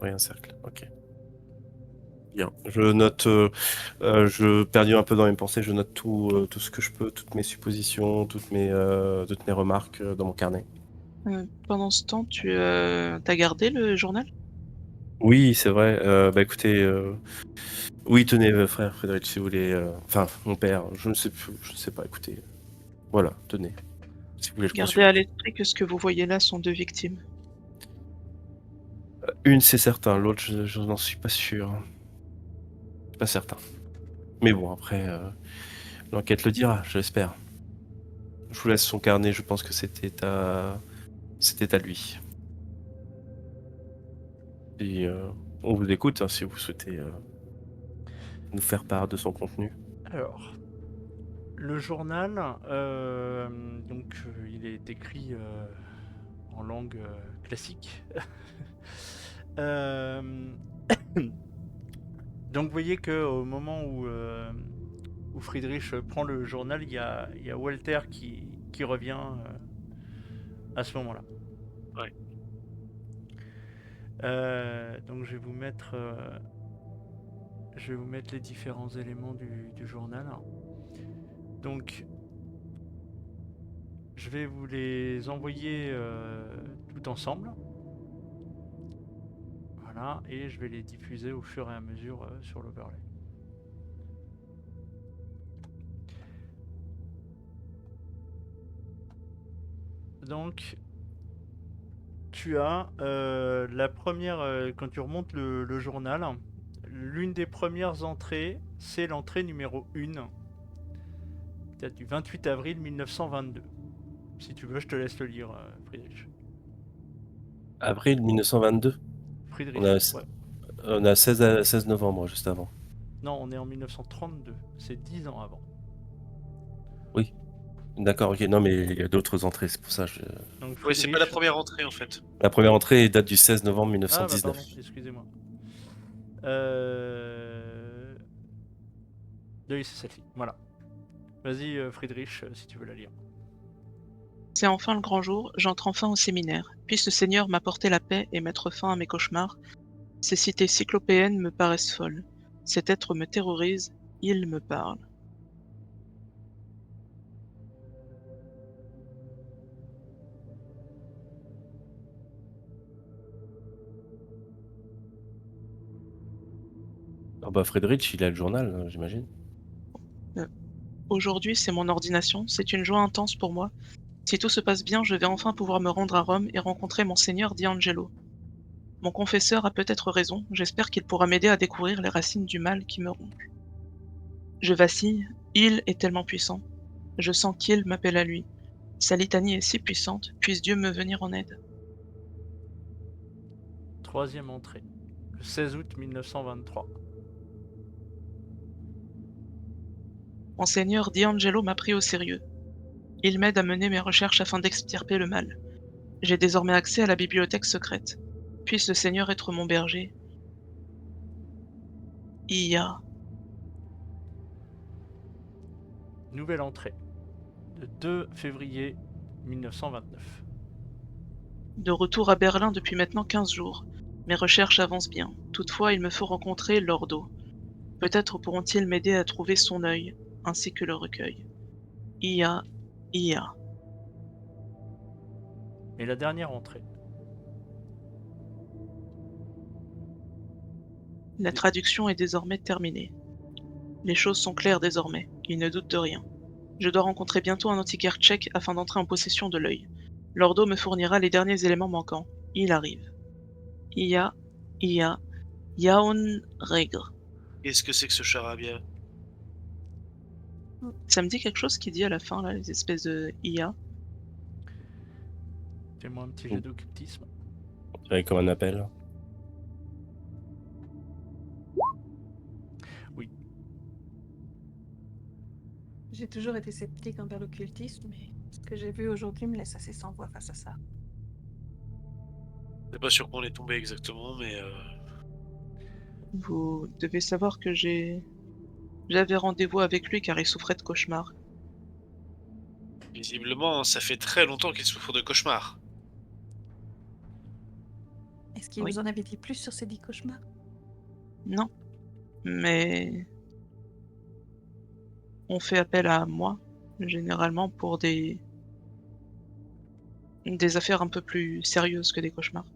Oui, un cercle. Ok. Bien. Je note, je perdu un peu dans mes pensées, je note tout ce que je peux, toutes mes suppositions, toutes mes remarques dans mon carnet. Pendant ce temps, tu as gardé le journal? Oui, c'est vrai. Bah écoutez, oui, tenez, frère Frédéric, si vous voulez. Enfin, mon père, je ne sais plus, je ne sais pas. Écoutez, voilà, tenez, si vous voulez le Gardez à consulter. l'esprit que ce que vous voyez là sont 2 victimes. Une, c'est certain, l'autre, je n'en suis pas sûr, pas certain. Mais bon, après, l'enquête le dira, j'espère. Je vous laisse son carnet. Je pense que c'était C'était à lui. Et on vous écoute hein, si vous souhaitez nous faire part de son contenu. Alors, le journal, il est écrit en langue classique. Euh, donc, vous voyez qu'au moment où Friedrich prend le journal, il y a Walter qui revient à ce moment-là. Ouais. Donc, je vais vous mettre les différents éléments du journal. Donc, je vais vous les envoyer tout ensemble. Voilà, et je vais les diffuser au fur et à mesure sur l'overlay. Donc, tu as la première, quand tu remontes le journal, l'une des premières entrées, c'est l'entrée numéro 1, date du 28 avril 1922. Si tu veux, je te laisse le lire, Friedrich. Avril 1922. Friedrich, ouais. On a 16 novembre juste avant. Non, on est en 1932, c'est 10 ans avant. Oui. D'accord, ok. Non, mais il y a d'autres entrées, c'est pour ça. Donc, Oui, c'est pas la première entrée en fait. La première entrée date du 16 novembre Ah, bah 1919. pardon, excusez-moi. Oui, c'est celle-ci, voilà. Vas-y, Friedrich, si tu veux la lire. C'est enfin le grand jour, j'entre enfin au séminaire. Puisse le Seigneur m'apporter la paix et mettre fin à mes cauchemars. Ces cités cyclopéennes me paraissent folles. Cet être me terrorise, il me parle. Ah bah Friedrich, il a le journal, j'imagine. Aujourd'hui, c'est mon ordination, c'est une joie intense pour moi. Si tout se passe bien, je vais enfin pouvoir me rendre à Rome et rencontrer Monseigneur D'Angelo. Mon confesseur a peut-être raison, j'espère qu'il pourra m'aider à découvrir les racines du mal qui me rongent. Je vacille, il est tellement puissant. Je sens qu'il m'appelle à lui. Sa litanie est si puissante, puisse Dieu me venir en aide. Troisième entrée, le 16 août 1923. Monseigneur D'Angelo m'a pris au sérieux. Il m'aide à mener mes recherches afin d'extirper le mal. J'ai désormais accès à la bibliothèque secrète. Puisse le Seigneur être mon berger. Ia. Nouvelle entrée, le 2 février 1929. De retour à Berlin depuis maintenant 15 jours. Mes recherches avancent bien. Toutefois, il me faut rencontrer Lordo. Peut-être pourront-ils m'aider à trouver son œil, ainsi que le recueil. Ia. Ia. Et la dernière entrée. La traduction est désormais terminée. Les choses sont claires désormais, il ne doute de rien. Je dois rencontrer bientôt un antiquaire tchèque afin d'entrer en possession de l'œil. Lordo me fournira les derniers éléments manquants. Il arrive. Ia. Ia. Yaun Regr. Qu'est-ce que c'est que ce charabia? Ça me dit quelque chose qui dit à la fin, là, les espèces de IA. Fais-moi un petit jet d'occultisme. Ouais, comme un appel. Oui. J'ai toujours été sceptique envers l'occultisme, mais ce que j'ai vu aujourd'hui me laisse assez sans voix face à ça. C'est pas sûr qu'on est tombé exactement, mais Vous devez savoir que j'avais rendez-vous avec lui car il souffrait de cauchemars. visiblement, ça fait très longtemps qu'il souffre de cauchemars. Est-ce qu'il Oui. vous en avait dit plus sur ces 10 cauchemars? Non. Mais on fait appel à moi, généralement pour des affaires un peu plus sérieuses que des cauchemars.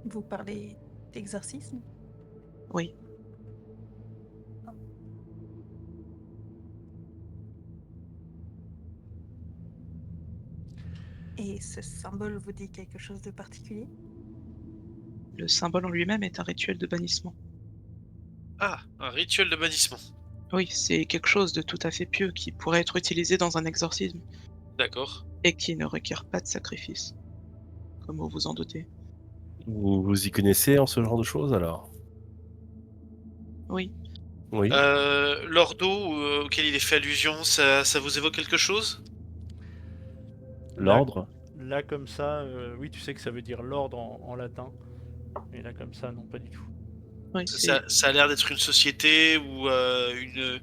Vous parlez d'exorcisme? Oui. Et ce symbole vous dit quelque chose de particulier? Le symbole en lui-même est un rituel de bannissement. Ah, un rituel de bannissement. Oui, c'est quelque chose de tout à fait pieux qui pourrait être utilisé dans un exorcisme D'accord. et qui ne requiert pas de sacrifice, comme vous vous en doutez. Vous vous y connaissez en ce genre de choses alors? Oui. Oui. L'ordo auquel il est fait allusion, ça vous évoque quelque chose? Là, L'ordre? là comme ça, oui, tu sais que ça veut dire l'ordre en latin. Et là comme ça, non, pas du tout. Oui, Ça a l'air d'être une société ou une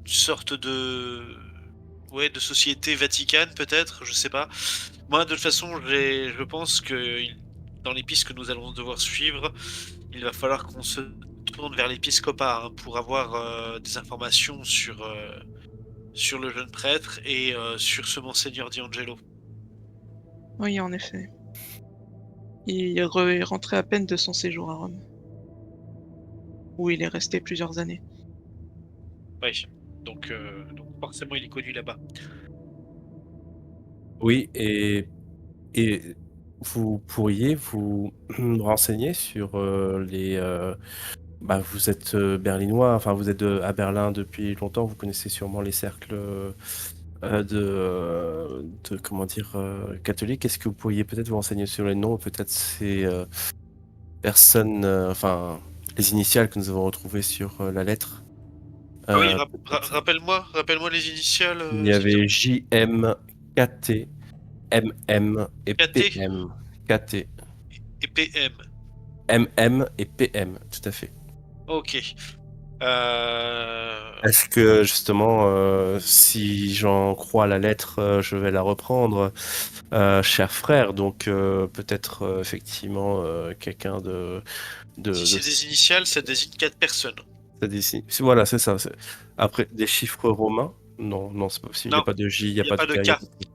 sorte de ouais, de société vaticane peut-être, je sais pas. Moi, de toute façon, je pense que dans les pistes que nous allons devoir suivre, il va falloir qu'on se tourne vers l'épiscopat, hein, pour avoir des informations sur le jeune prêtre et sur ce monseigneur D'Angelo. oui, en effet. Il est rentré à peine de son séjour à Rome, où il est resté plusieurs années. Oui, donc forcément, il est connu là-bas. Oui, et vous pourriez vous renseigner sur, vous êtes, berlinois, enfin vous êtes, à Berlin depuis longtemps, vous connaissez sûrement les cercles, de comment dire? Catholiques. Est-ce que vous pourriez peut-être vous renseigner sur les noms, peut-être ces, personnes, enfin les initiales que nous avons retrouvées sur, la lettre? Ah oui, Peut-être rappelle-moi les initiales, il y s'il te avait plaît. JM, KT, MM et KT PM. KT, et PM. MM et PM, tout à fait. Ok. Est-ce que justement, si j'en crois la lettre, je vais la reprendre, cher frère, donc peut-être effectivement quelqu'un Si de c'est des initiales, ça désigne 4 personnes. ça d'ici. Voilà, c'est ça. Après, des chiffres romains, non, non, c'est pas possible. Il n'y a Non, pas de J, il n'y il a n'y a pas de pas K, de il n'y a K. pas de P.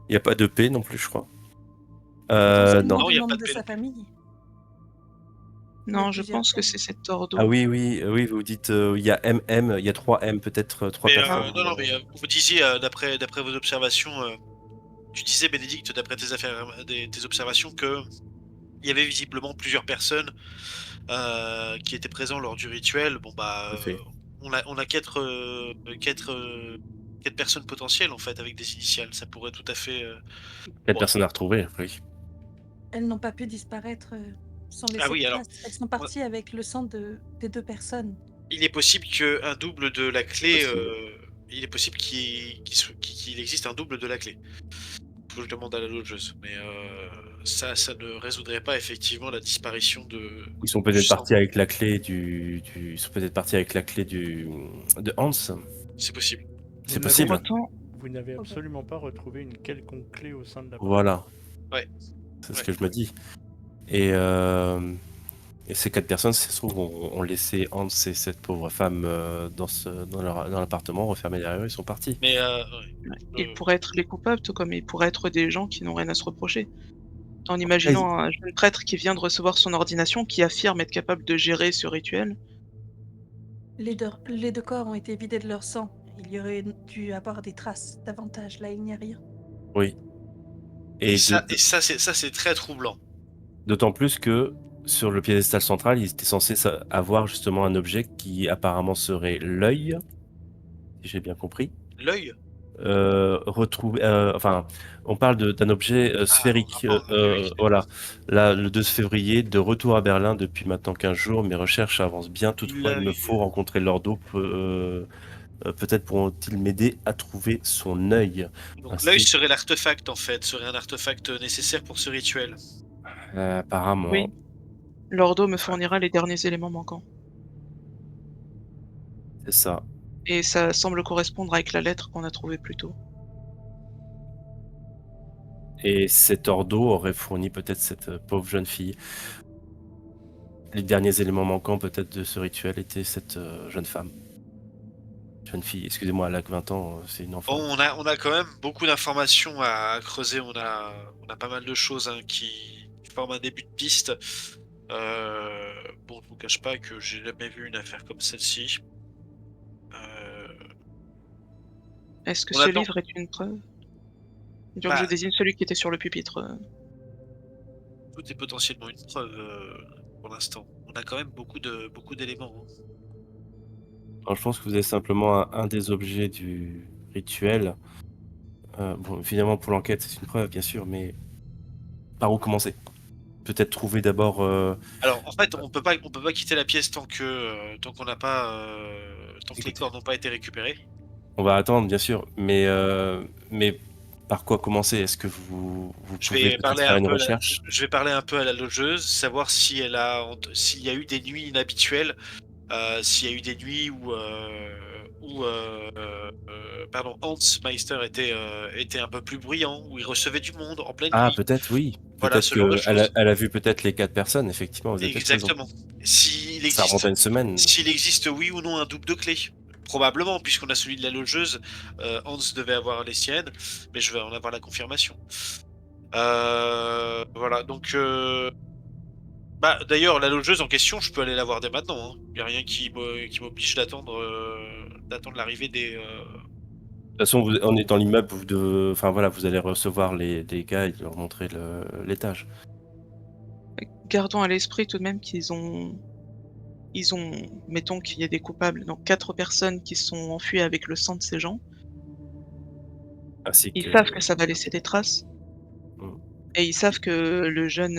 Il n'y a pas de P non plus, je crois. Potentiellement Non. Non, il des n'y a pas membres de de P sa non plus. famille. Il y a Non, je plusieurs pense que thèmes. c'est cet ordo. Ah oui, oui, oui, vous dites, il y a MM, il y a 3 M, peut-être 3 Mais personnes. non, non, mais vous disiez, d'après vos observations, tu disais, Bénédicte, d'après tes observations, que il y avait visiblement plusieurs personnes qui étaient présentes lors du rituel. Bon, bah, Tout à fait. on a quatre personnes potentielles, en fait, avec des initiales. Ça pourrait tout à fait. 4 Bon. personnes à retrouver, oui. Elles n'ont pas pu disparaître sans Ah laisser de oui, alors, traces. Elles sont parties avec le sang des deux personnes. il est possible qu'un double de la clé. Possible. Il est possible qu'il existe un double de la clé. Faut que je demande à la logeuse. Mais ça ne résoudrait pas effectivement la disparition Ils sont du peut-être sang. partis avec la clé ils sont peut-être partis avec la clé de Hans. C'est possible. C'est Vous n'avez- Pour possible. autant, Vous n'avez Ok. absolument pas retrouvé une quelconque clé au sein de la Voilà. Ouais. C'est ce Ouais. que je me dis. Et, et ces 4 personnes, ça se trouve, ont laissé Hans et cette pauvre femme dans l'appartement, refermé derrière eux, ils sont partis. Mais ils pourraient être les coupables, tout comme ils pourraient être des gens qui n'ont rien à se reprocher. En Après, imaginant un jeune prêtre qui vient de recevoir son ordination, qui affirme être capable de gérer ce rituel. Les deux corps ont été vidés de leur sang. Il y aurait dû avoir des traces davantage. Là, il n'y a rien. oui. et Et ça c'est très troublant. d'autant plus que sur le piédestal central, ils étaient censés avoir justement un objet qui apparemment serait l'œil, si j'ai bien compris. L'œil. Retrouvé, enfin, on parle d'un objet Ah, en sphérique. rapport. Oui. Voilà. Là, le 2 février, de retour à Berlin depuis maintenant 15 jours, mes recherches avancent bien. Toutefois, il me L'œil. faut rencontrer Lordo. Peut-être pourront-ils m'aider à trouver son œil. Donc l'œil Ainsi, serait l'artefact en fait, serait un artefact nécessaire pour ce rituel. apparemment, Oui, l'ordo me fournira les derniers éléments manquants. c'est ça. Et ça semble correspondre avec la lettre qu'on a trouvée plus tôt. Et cet ordo aurait fourni peut-être cette pauvre jeune fille. Les derniers éléments manquants peut-être de ce rituel étaient cette jeune femme. Jeune fille, excusez-moi, elle a que 20 ans, c'est une enfant. Bon, on a quand même beaucoup d'informations à creuser. On a pas mal de choses, hein, qui forment un début de piste. Bon, je vous cache pas que j'ai jamais vu une affaire comme celle-ci. Euh, Est-ce que On ce attend. livre est une preuve? Donc Bah, je désigne celui qui était sur le pupitre. tout est potentiellement une preuve pour l'instant. On a quand même beaucoup d'éléments, hein. Alors, je pense que vous avez simplement un des objets du rituel. Bon, évidemment, pour l'enquête, c'est une preuve, bien sûr, mais par où commencer? Peut-être trouver d'abord. Alors, en fait, on peut pas quitter la pièce tant qu'on n'a pas, tant que les Écoutez, corps n'ont pas été récupérés. on va attendre, bien sûr, mais par quoi commencer? Est-ce que vous Je pouvez vais peut-être parler faire un une peu recherche? je vais parler un peu à la logeuse, savoir si s'il y a eu des nuits inhabituelles, s'il y a eu des nuits où pardon, Hans Meister était un peu plus bruyant, où il recevait du monde en pleine Ah, nuit. peut-être, oui. Voilà, Peut-être ce genre de qu'elle choses. elle a vu peut-être les 4 personnes, effectivement, vous avez peut-être raison. Exactement. S'il Ça remonte existe à une semaine. s'il existe oui ou non un double de clé. Probablement, puisqu'on a celui de la logeuse, Hans devait avoir les siennes, mais je vais en avoir la confirmation. Voilà, donc bah, d'ailleurs, la logeuse en question, je peux aller la voir dès maintenant, hein. Il y a rien qui m'oblige d'attendre l'arrivée De toute façon, on est dans l'immeuble, enfin voilà, vous allez recevoir les gars et leur montrer l'étage. Gardons à l'esprit tout de même mettons qu'il y a des coupables, donc 4 personnes qui sont enfuies avec le sang de ces gens. Ainsi Ils que. savent que ça va laisser des traces Mm. et ils savent que le jeune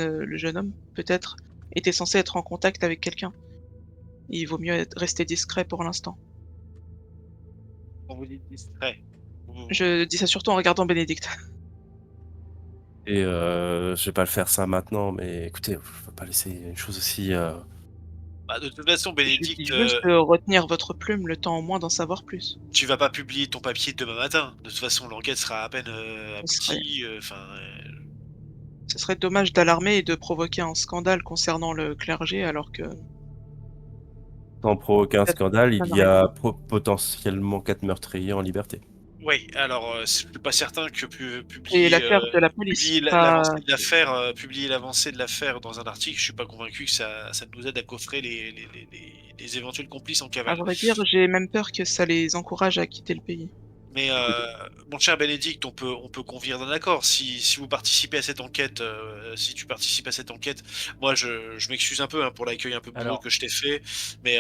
homme, peut-être, était censé être en contact avec quelqu'un. Il vaut mieux rester discret pour l'instant. quand vous dites distrait. Vous Je dis ça surtout en regardant Bénédicte. Et je vais pas le faire ça maintenant, mais écoutez, je peux pas laisser une chose aussi. bah, de toute façon, Je lui dis Bénédicte, juste de retenir votre plume le temps au moins d'en savoir plus. tu vas pas publier ton papier demain matin. De toute façon, l'enquête sera à peine, Ce serait aboutie, enfin, ce serait dommage d'alarmer et de provoquer un scandale concernant le clergé alors que Sans provoquer un ça scandale, ça il y n'arrive a pas. potentiellement 4 meurtriers en liberté. ouais, alors, je suis pas certain que C'est l'affaire de la police, pas publier l'avancée de l'affaire dans un article, je suis pas convaincu que ça nous aide à coffrer les éventuels complices en à cavale. vrai dire, j'ai même peur que ça les encourage à quitter le pays. Mais, Écoutez, mon cher Bénédicte, on peut convenir d'un accord. Si vous participez à cette enquête, si tu participes à cette enquête, moi je m'excuse un peu, hein, pour l'accueil un peu bourreux Alors, que je t'ai fait, mais,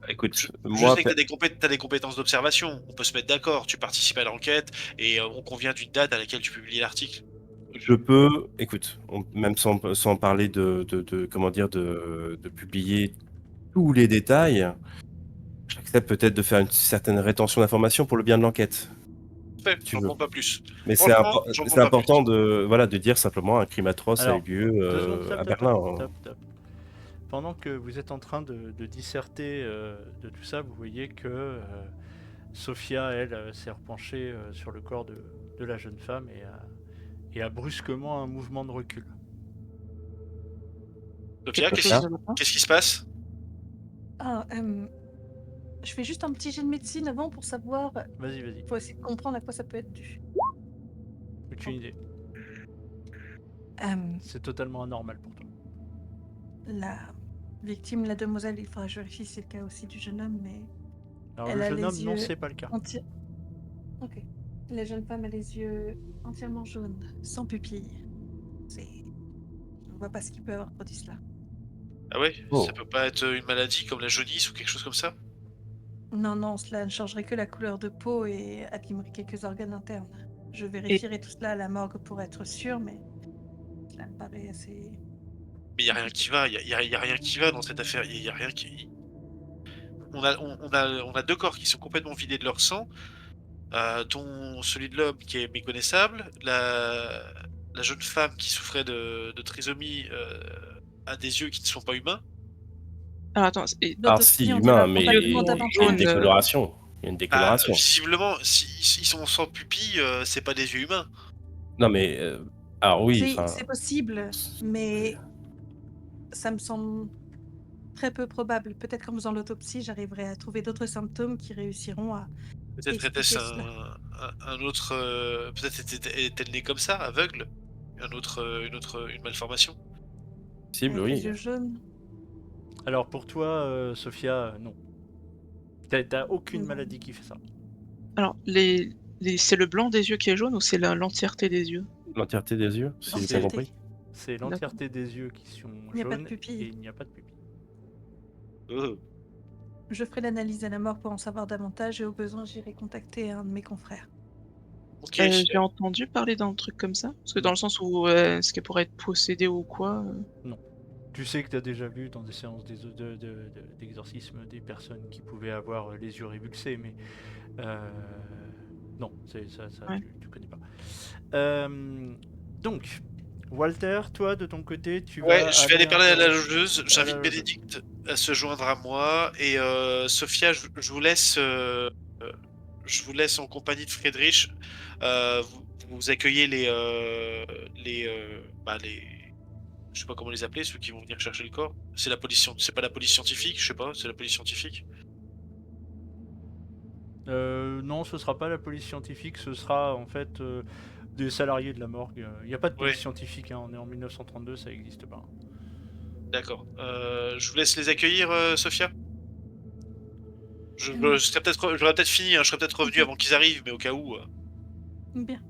écoute, je moi, sais que tu as des compétences d'observation. On peut se mettre d'accord, tu participes à l'enquête et, on convient d'une date à laquelle tu publies l'article. je peux, écoute, même sans parler comment dire, de publier tous les détails, j'accepte peut-être de faire une certaine rétention d'informations pour le bien de l'enquête, Parfait, si tu j'en veux. prends pas plus. Mais Franchement, j'en prends c'est pas plus. important de dire simplement un crime atroce a eu alors, lieu 2 secondes, stop, à stop, Berlin. stop, stop, stop. Pendant que vous êtes en train de disserter de tout ça, vous voyez que Sophia, elle, s'est repenchée sur le corps de la jeune femme et a brusquement un mouvement de recul. Sophia, Quelque Sophia? chose ne va pas? qu'est-ce qui se passe? Ah, je fais juste un petit jet de médecine avant pour savoir. Vas-y, vas-y. Faut essayer de comprendre à quoi ça peut être dû. Aucune idée. Euh, C'est totalement anormal pour toi. la victime, la demoiselle, il faudra que je vérifie si c'est le cas aussi du jeune homme, mais Alors elle le a jeune les homme, non, yeux c'est pas le cas. Ok. La jeune femme a les yeux entièrement jaunes, sans pupilles. Je ne vois pas ce qui peut avoir produit cela. Ah ouais? Oh. Ça peut pas être une maladie comme la jaunisse ou quelque chose comme ça? Non, non, cela ne changerait que la couleur de peau et abîmerait quelques organes internes. Je vérifierai tout cela à la morgue pour être sûr, mais cela me paraît assez. Mais il y a rien qui va, y a rien qui va dans cette affaire. Il y a rien qui. On a deux corps qui sont complètement vidés de leur sang, dont celui de l'homme qui est méconnaissable, la jeune femme qui souffrait de trisomie, a des yeux qui ne sont pas humains. Alors attends, Alors si, L'autopsie en humain, dira mais probablement il y a une davantage. décoloration. Il y a une Bah, décoloration. visiblement, si ils sont sans pupille, c'est pas des yeux humains. Non mais, alors oui, C'est enfin, c'est possible, mais ça me semble très peu probable. Peut-être qu'en faisant l'autopsie, j'arriverai à trouver d'autres symptômes qui réussiront à Peut-être expliquer était-ce cela. un autre, peut-être est-elle née comme ça, aveugle? Une malformation? possible, Avec les oui. yeux jaunes. Alors pour toi, Sophia, non. T'as aucune Non. maladie qui fait ça. alors c'est le blanc des yeux qui est jaune ou c'est l'entièreté des yeux? L'entièreté des yeux, si j'ai bien C'est- compris. C'est l'entièreté des yeux qui sont Il n'y a pas de jaunes pupille. et il n'y a pas de pupille. Oh. Je ferai l'analyse à la mort pour en savoir davantage et au besoin, j'irai contacter un de mes confrères. Ok. J'ai entendu parler d'un truc comme ça? Parce que dans Non. le sens où, est-ce qu'elle pourrait être possédée ou quoi, Non. Tu sais que tu as déjà vu dans des séances d'exorcisme des personnes qui pouvaient avoir les yeux révulsés, mais euh, non, ça Ouais. tu connais pas. Donc, Walter, toi de ton côté, tu Ouais, vas je vais aller parler à la interroger- logeuse. à la J'invite logeuse. Bénédicte à se joindre à moi. Et Sophia, je vous laisse en compagnie de Friedrich. Vous accueillez je sais pas comment les appeler, ceux qui vont venir chercher le corps. C'est pas la police scientifique, je sais pas, c'est la police scientifique. Non, ce sera pas la police scientifique, ce sera en fait des salariés de la morgue. Il n'y a pas de police Ouais, scientifique, hein, on est en 1932, ça n'existe pas. d'accord. Je vous laisse les accueillir, Sophia. J'aurais peut-être fini, hein, je serais peut-être revenu Ok. avant qu'ils arrivent, mais au cas où. Bien.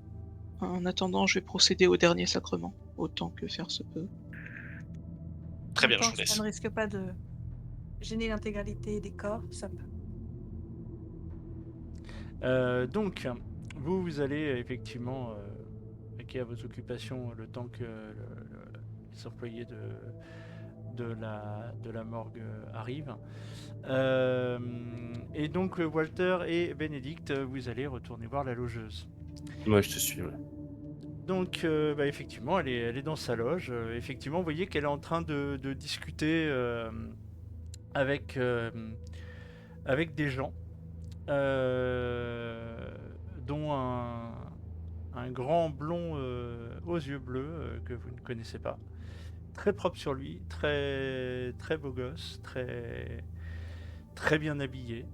En attendant, je vais procéder au dernier sacrement, autant que faire se peut. Très bien, je Tant vous que ça laisse. ne risque pas de gêner l'intégralité des corps, ça peut. Donc, vous allez effectivement vaquer à vos occupations le temps que les employés de la morgue arrivent. Et donc, Walter et Bénédicte, vous allez retourner voir la logeuse. Moi, je te suis. Ouais. Donc, effectivement, elle est dans sa loge. Effectivement, vous voyez qu'elle est en train de discuter avec, avec des gens, euh, dont un grand blond aux yeux bleus que vous ne connaissez pas. Très propre sur lui, très beau gosse, très bien habillé.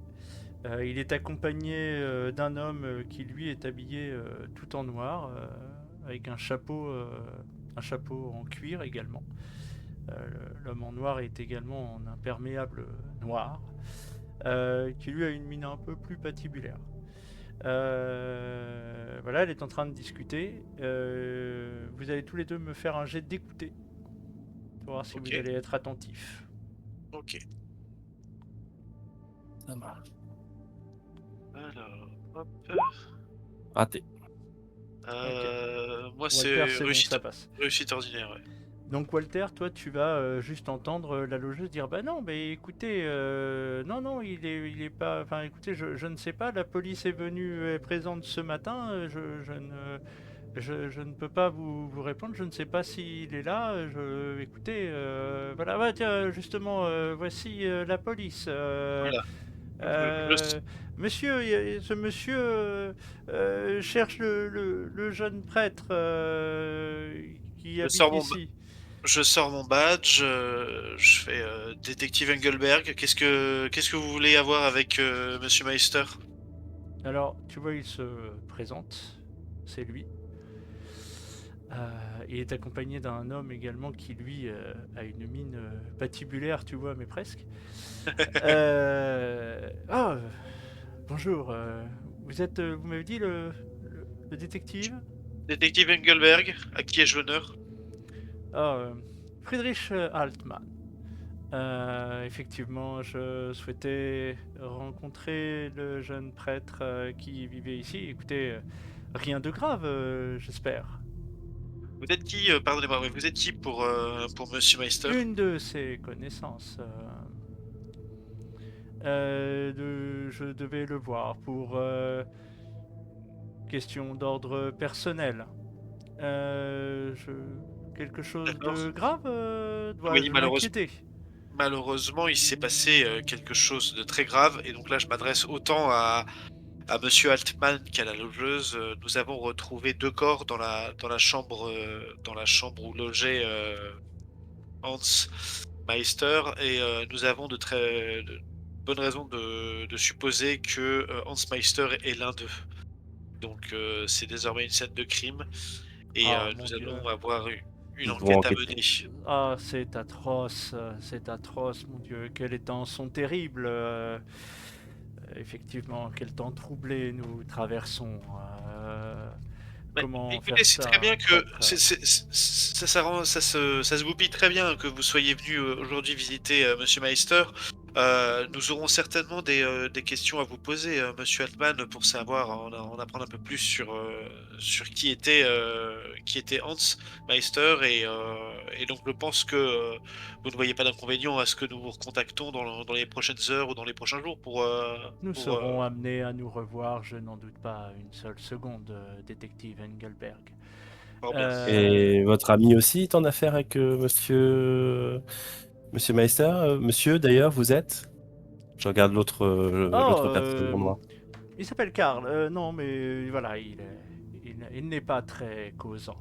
Il est accompagné d'un homme qui lui est habillé tout en noir, avec un chapeau en cuir également. Euh, L'homme en noir est également en imperméable noir, qui lui a une mine un peu plus patibulaire. Voilà, elle est en train de discuter. Vous allez tous les deux me faire un jet d'écouter pour voir si Ok. vous allez être attentifs. Ok. Ça marche. Alors, hop. Raté. Moi, Walter, c'est c'est bon, ça passe. réussite ordinaire, ouais. Donc Walter, toi tu vas juste entendre la logeuse dire bah non, mais écoutez, non, il est pas, enfin écoutez, je ne sais pas, la police est venue, est présente ce matin, je ne peux pas vous répondre, je ne sais pas s'il est là, écoutez, voilà, ouais, tiens, justement, voici la police. Voilà. Euh, Monsieur, ce monsieur cherche le jeune prêtre qui Je habite sors mon, ici. je sors mon badge, je fais détective Engelberg. Qu'est-ce que vous voulez avoir avec Monsieur Meister? Alors, tu vois, il se présente, c'est lui. Il est accompagné d'un homme également qui, lui, a une mine patibulaire, tu vois, mais presque. Ah, bonjour. Vous m'avez dit le détective? Détective Engelberg, à qui ai-je l'honneur? Ah, Friedrich Altmann. Effectivement, je souhaitais rencontrer le jeune prêtre qui vivait ici. Écoutez, rien de grave, j'espère. Vous êtes qui, pardonnez-moi, mais vous êtes qui pour Monsieur Meister? Une de ses connaissances. Je devais le voir pour question d'ordre personnel. Quelque chose D'accord. de grave Oui, dois-je m'inquiéter? Malheureusement, il s'est passé quelque chose de très grave, et donc là, je m'adresse autant à Monsieur Altman qu'à la logeuse. Nous avons retrouvé deux corps dans la chambre où logeait Hans Meister, et nous avons de bonnes raisons de supposer que Hans Meister est l'un d'eux. Donc c'est désormais une scène de crime, et Ah, mon nous Dieu. allons avoir une Ils vont enquête à enquêter. mener. Ah, c'est atroce, mon Dieu. Quels temps sont terribles. Effectivement, quel temps troublé nous traversons. Mais Comment écoutez, faire c'est ça, très bien que prêtre? ça se goupille très bien que vous soyez venu aujourd'hui visiter Monsieur Meister. Nous aurons certainement des questions à vous poser, monsieur Altman, pour en apprendre un peu plus sur qui était Hans Meister et donc je pense que vous ne voyez pas d'inconvénient à ce que nous vous recontactons dans les prochaines heures ou dans les prochains jours Nous pour, serons amenés à nous revoir, je n'en doute pas une seule seconde, détective Engelberg. fort bien. Et votre ami aussi est en affaire avec Monsieur Meister. Monsieur, d'ailleurs, vous êtes? Je regarde Oh, l'autre personne devant moi. il s'appelle Karl. Non, mais voilà, il n'est pas très causant.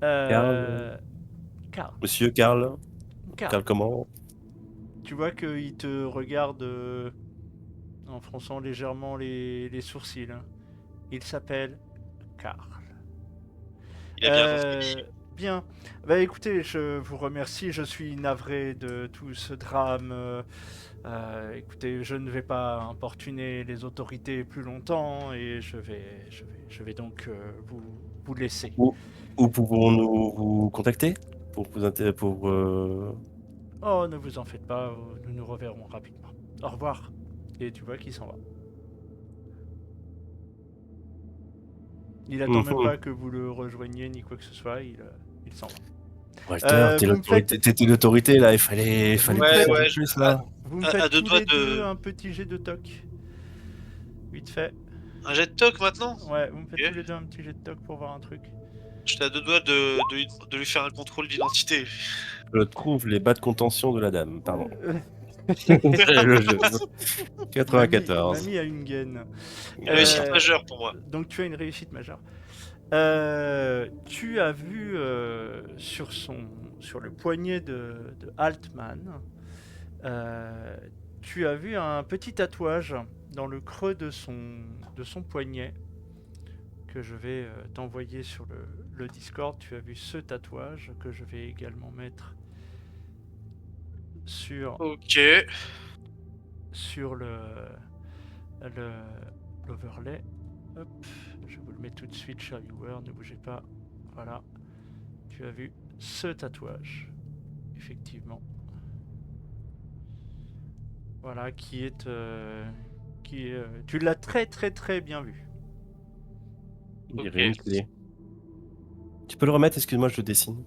Karl, Karl, Monsieur Karl, Karl. Karl comment? Tu vois qu'il te regarde en fronçant légèrement les sourcils. Hein. Il s'appelle Karl. Il a bien réfléchi. Bien. Bah écoutez, je vous remercie. Je suis navré de tout ce drame. Écoutez, je ne vais pas importuner les autorités plus longtemps et je vais donc vous laisser. Où pouvons-nous vous contacter pour Oh, ne vous en faites pas, nous nous reverrons rapidement. Au revoir. Et tu vois qu'il s'en va. Il attend même pas que vous le rejoigniez ni quoi que ce soit, il s'en va. Walter, vous me faites- t'étais l'autorité là, il fallait Vous me pousser faites- un peu Ouais, plus là. Vous me à faites deux tous doigts les deux un petit jet de toc. Vite fait. un jet de toc maintenant? Ouais, vous me faites Ok. tous les deux un petit jet de toc pour voir un truc. J'étais à deux doigts de lui faire un contrôle d'identité. Je trouve les bas de contention de la dame, pardon. Le jeu. 94. Mamie a une gaine. Une réussite majeure pour moi. Donc tu as une réussite majeure. Tu as vu sur le poignet de Altman, tu as vu un petit tatouage dans le creux de son poignet que je vais t'envoyer sur le Discord. Tu as vu ce tatouage que je vais également mettre sur Ok. l'overlay. Hop, je vous le mets tout de suite, cher viewer, ne bougez pas. Voilà, tu as vu ce tatouage, effectivement. Voilà, tu l'as très très très bien vu. Il Ok. dirait une clé. Tu peux le remettre, excuse-moi, je le dessine.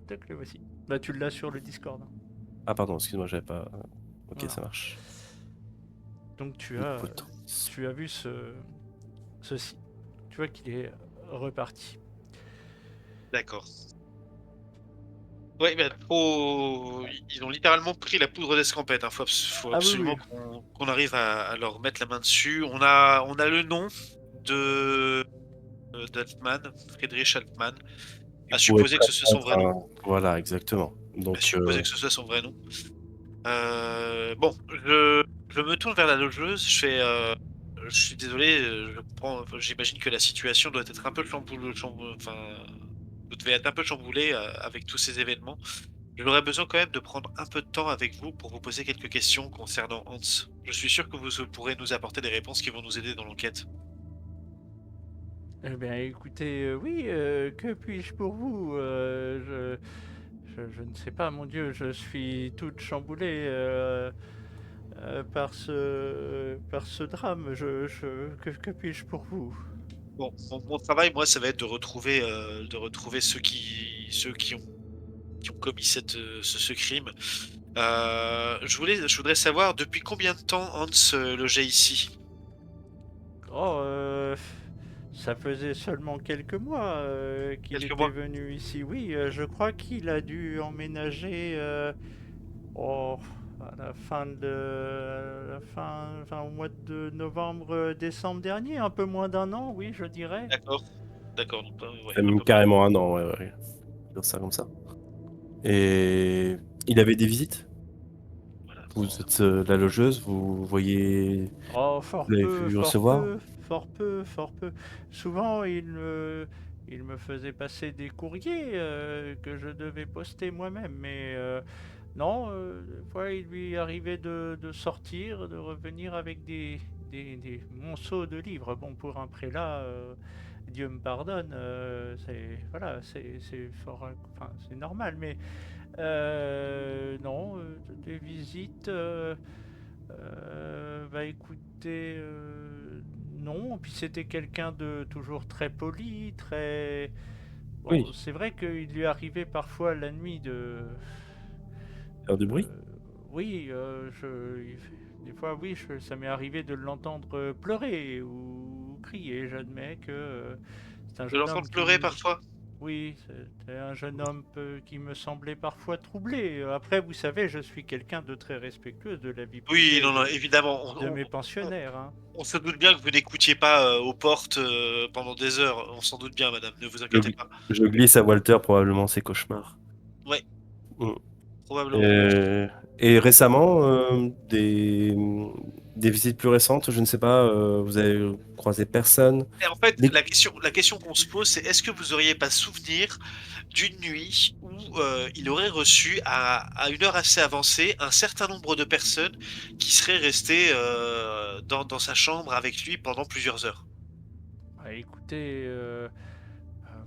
Tac, le voici. Bah, tu l'as sur le Discord. Hein. Ah pardon, excuse-moi, j'avais pas. Ok, Voilà. ça marche. Donc tu Potence. as vu ceci. Tu vois qu'il est reparti. D'accord. Ouais, bah, ils ont littéralement pris la poudre d'escampette. Hein. Faut Ah oui, absolument qu'on arrive à leur mettre la main dessus. On a le nom d'Altman, Friedrich Altman. À supposer que ce soit son vrai nom. Voilà, exactement. Donc, À supposer que ce soit son vrai nom. Bon, je me tourne vers la logeuse. Je suis désolé. J'imagine que la situation doit être un peu enfin, vous devez être un peu chamboulé avec tous ces événements. J'aurais besoin quand même de prendre un peu de temps avec vous pour vous poser quelques questions concernant Hans. Je suis sûr que vous pourrez nous apporter des réponses qui vont nous aider dans l'enquête. Eh bien, écoutez, oui, que puis-je pour vous je ne sais pas, mon Dieu, je suis toute chamboulée par ce drame. Que puis-je pour vous? Bon, mon travail, moi, ça va être de retrouver ceux qui ont commis ce crime. Je voudrais savoir depuis combien de temps Hans logeait ici. Oh, ça faisait seulement quelques mois qu'il Quelques était mois. venu ici. Oui, je crois qu'il a dû emménager à la fin au mois de novembre, décembre dernier, un peu moins d'un an, oui, je dirais. D'accord. D'accord. Donc, ouais, c'est un même peu carrément un an, ouais. Dire ça comme ça. Et il avait des visites? moins, voilà. Vous êtes la logeuse, vous voyez. Oh, Vous l'avez vu recevoir? fort peu. Souvent, il me faisait passer des courriers que je devais poster moi-même, mais non, des fois, il lui arrivait de sortir, de revenir avec des monceaux de livres. Bon, pour un prélat, Dieu me pardonne, c'est voilà, c'est fort, enfin c'est normal, mais non, des visites, bah écoutez, non. Puis c'était quelqu'un de toujours très poli, très bon. Oui, C'est vrai qu'il lui arrivait parfois la nuit faire du bruit. oui, des fois, oui, ça m'est arrivé de l'entendre pleurer ou crier. J'admets que c'est un De jeune homme l'entendre pleurer qui, parfois. oui, c'était un jeune homme qui me semblait parfois troublé. Après, vous savez, je suis quelqu'un de très respectueux de la vie Oui, privée non, non, évidemment. de mes pensionnaires, hein. On se doute bien que vous n'écoutiez pas aux portes pendant des heures. On s'en doute bien, madame. Ne vous Je, inquiétez pas. je glisse à Walter probablement ses cauchemars. Ouais, Mm. probablement. Et récemment, des visites plus récentes, je ne sais pas, vous avez croisé personne. Et en fait, Les- la question qu'on se pose, c'est est-ce que vous auriez pas souvenir d'une nuit où il aurait reçu à une heure assez avancée un certain nombre de personnes qui seraient restées dans sa chambre avec lui pendant plusieurs heures? Ah, écoutez,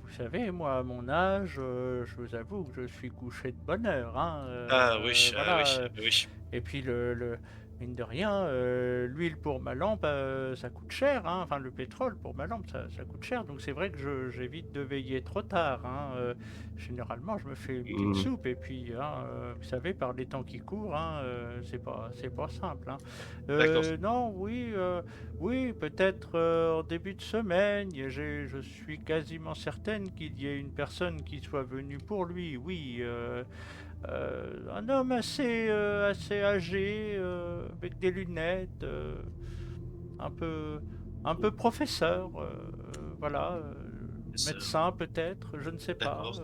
vous savez, moi, à mon âge, je vous avoue que je suis couché de bonne heure, hein, Ah oui, ah voilà. oui, oui. Et puis mine de rien, l'huile pour ma lampe, ça coûte cher, hein. Enfin, le pétrole pour ma lampe, ça coûte cher. Donc c'est vrai que j'évite de veiller trop tard, hein. Généralement, je me fais une petite Mm. soupe et puis, hein, vous savez, par les temps qui courent, hein, c'est pas simple, hein. D'accord. Non, oui, oui, peut-être en début de semaine, je suis quasiment certaine qu'il y ait une personne qui soit venue pour lui, oui. Un homme assez âgé, avec des lunettes, un peu, un peu professeur, voilà, médecin peut-être, je ne sais pas. D'accord.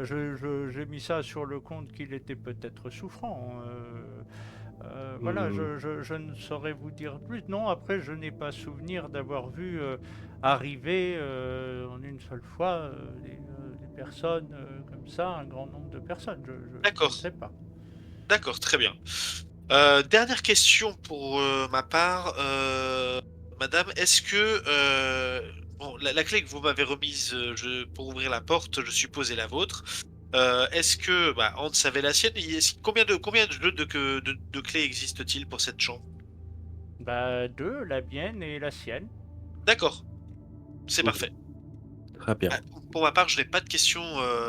J'ai mis ça sur le compte qu'il était peut-être souffrant. Voilà, Mm. je ne saurais vous dire plus. Non, après, je n'ai pas souvenir d'avoir vu arriver en une seule fois des personnes comme ça, un grand nombre de personnes. Je ne D'accord. sais pas. D'accord, très bien. Dernière question pour ma part, madame, est-ce que bon, la clé que vous m'avez remise pour ouvrir la porte, je suppose, est la vôtre. Est-ce que bah, Hans avait la sienne? Combien de jeux de clés existe-t-il pour cette chambre? Bah, deux, la mienne et la sienne. D'accord, c'est Mm. parfait. Très bien. Ah, pour ma part, je n'ai pas de questions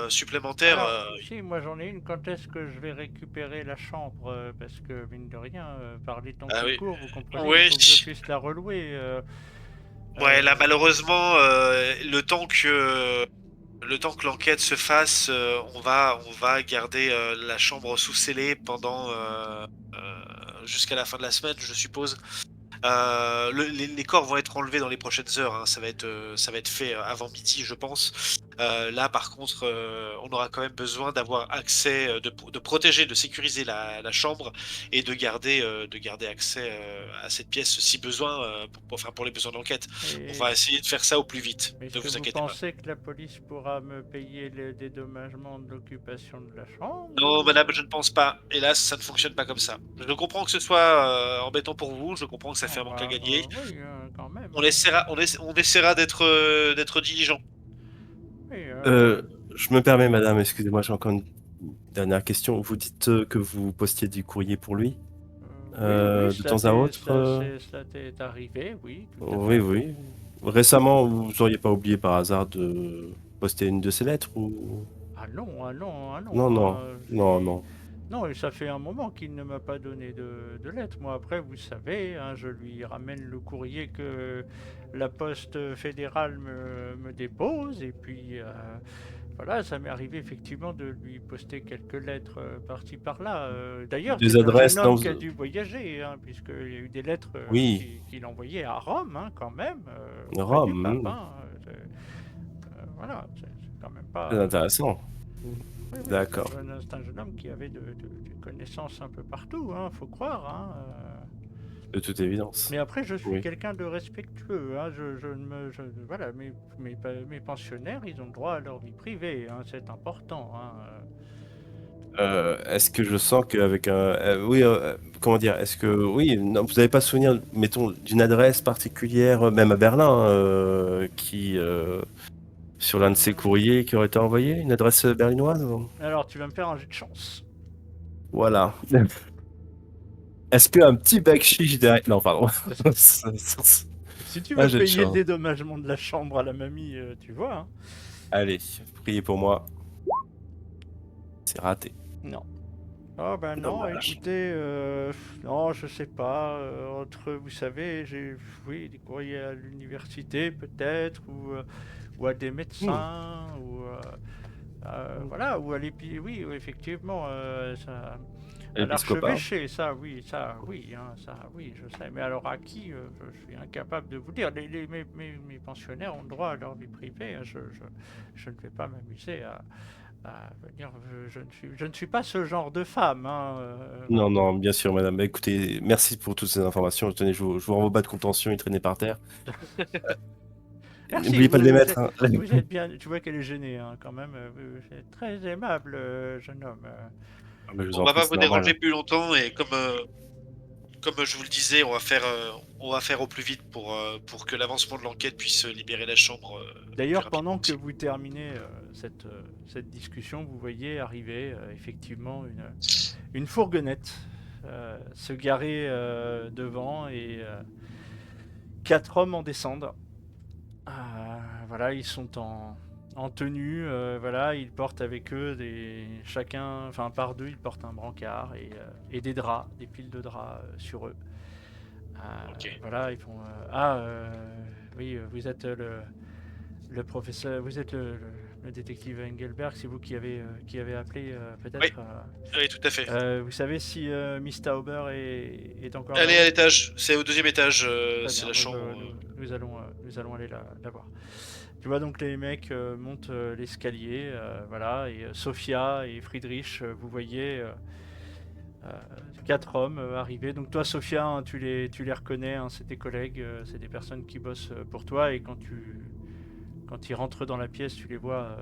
supplémentaires. Alors, si, moi j'en ai une. Quand est-ce que je vais récupérer la chambre? Parce que, mine de rien, par les temps Ah qui oui. courent, vous comprenez, il Oui. faut que je puisse la relouer. Ouais, là, Euh, malheureusement, le temps que l'enquête se fasse, on va garder la chambre sous scellé pendant jusqu'à la fin de la semaine, je suppose. Les corps vont être enlevés dans les prochaines heures, hein. Ça va être fait avant midi, je pense. Là, par contre, on aura quand même besoin d'avoir accès, de protéger, de sécuriser la chambre et de garder accès à cette pièce si besoin, pour les besoins d'enquête. On et va essayer de faire ça au plus vite. est-ce Ne que vous vous inquiétez pas. pensez que la police pourra me payer le dédommagement de l'occupation de la chambre Non, ou, madame, je ne pense pas. Hélas, ça ne fonctionne pas comme ça. Je comprends que ce soit embêtant pour vous. Je comprends que ça fait Oh, un manque à bah, gagner. oui, quand même, On hein. essaiera, on essaiera d'être diligent. Oui, Je me permets, madame, excusez-moi, j'ai encore une dernière question. Vous dites que vous postiez du courrier pour lui oui, oui, de temps à autre cela t'est arrivé, oui, tout à Oui, fait. oui. Récemment, vous n'auriez pas oublié par hasard de poster une de ces lettres ou... Ah non, ah non, ah Non, non, non, hein, non, non. non, et ça fait un moment qu'il ne m'a pas donné de lettre. Moi, après, vous savez, hein, je lui ramène le courrier que la poste fédérale me dépose, et puis voilà, ça m'est arrivé effectivement de lui poster quelques lettres par-ci par-là. D'ailleurs, Des c'est un jeune adresses, non, homme qui a dû voyager, hein, puisqu'il y a eu des lettres oui, qu'il envoyait à Rome, hein, quand même, auprès du Rome, pape. Hein, voilà, c'est quand même très pas. intéressant. Oui, oui, D'accord. c'est un jeune homme qui avait des connaissances un peu partout, hein, faut croire. Hein, De toute évidence. Mais après, je suis Oui. quelqu'un de respectueux. Hein, voilà, mes pensionnaires, ils ont le droit à leur vie privée. Hein, c'est important. Hein, Est-ce que je sens qu'avec un... oui, comment dire? Est-ce que... Oui, non, vous n'avez pas souvenir, mettons, d'une adresse particulière, même à Berlin, qui... sur l'un de ces courriers qui aurait été envoyé? Une adresse berlinoise? Alors, tu vas me faire un jet de chance. Voilà. Est-ce qu'un petit bac chiche derrière... Non, pardon. Si tu Ah, veux j'ai de payer le chance. dédommagement de la chambre à la mamie, tu vois, hein. Allez, priez pour moi. C'est raté. Non. Oh ben non, Dommage. écoutez, non, je sais pas, entre, vous savez, oui, des courriers à l'université peut-être, ou à des médecins, ou, voilà, ou à oui, effectivement, à Épiscopat. l'archevêché, ça, oui, hein, ça, oui, je sais, mais alors à qui, je suis incapable de vous dire, mes pensionnaires ont droit à leur vie privée, hein, je ne vais pas m'amuser à venir, je ne suis pas ce genre de femme, hein, Non, non, bien sûr, madame. Bah, écoutez, merci pour toutes ces informations. Tenez, je vous renvoie bas de contention, il traînait par terre. Merci, N'oubliez pas de les mettre, hein. vous êtes bien, tu vois qu'elle est gênée, hein, quand même, vous êtes très aimable, jeune homme. Ah, mais je vous On en va prie, pas c'est vous normal. déranger plus longtemps et comme je vous le disais, on va faire au plus vite pour que l'avancement de l'enquête puisse libérer la chambre le plus D'ailleurs, rapidement pendant que possible. vous terminez cette discussion, vous voyez arriver effectivement une fourgonnette se garer devant et 4 hommes en descendent. Euh, voilà, ils sont en tenue, voilà, ils portent avec eux chacun, enfin par deux, ils portent un brancard et des draps, des piles de draps sur eux. Ok. Voilà, ils font oui, vous êtes le professeur, vous êtes le détective Engelberg, c'est vous qui avez appelé Oui, peut-être. oui, tout à fait. Vous savez si Miss Tauber est encore Elle est à là-haut? l'étage, c'est au deuxième étage, Très c'est bien, la bah, chambre. nous allons aller la voir. Tu vois donc les mecs montent l'escalier, voilà, et Sophia et Friedrich, vous voyez 4 hommes arriver. Donc toi, Sophia, hein, tu les reconnais, hein, c'est tes collègues, c'est des personnes qui bossent pour toi, et quand ils rentrent dans la pièce, tu les vois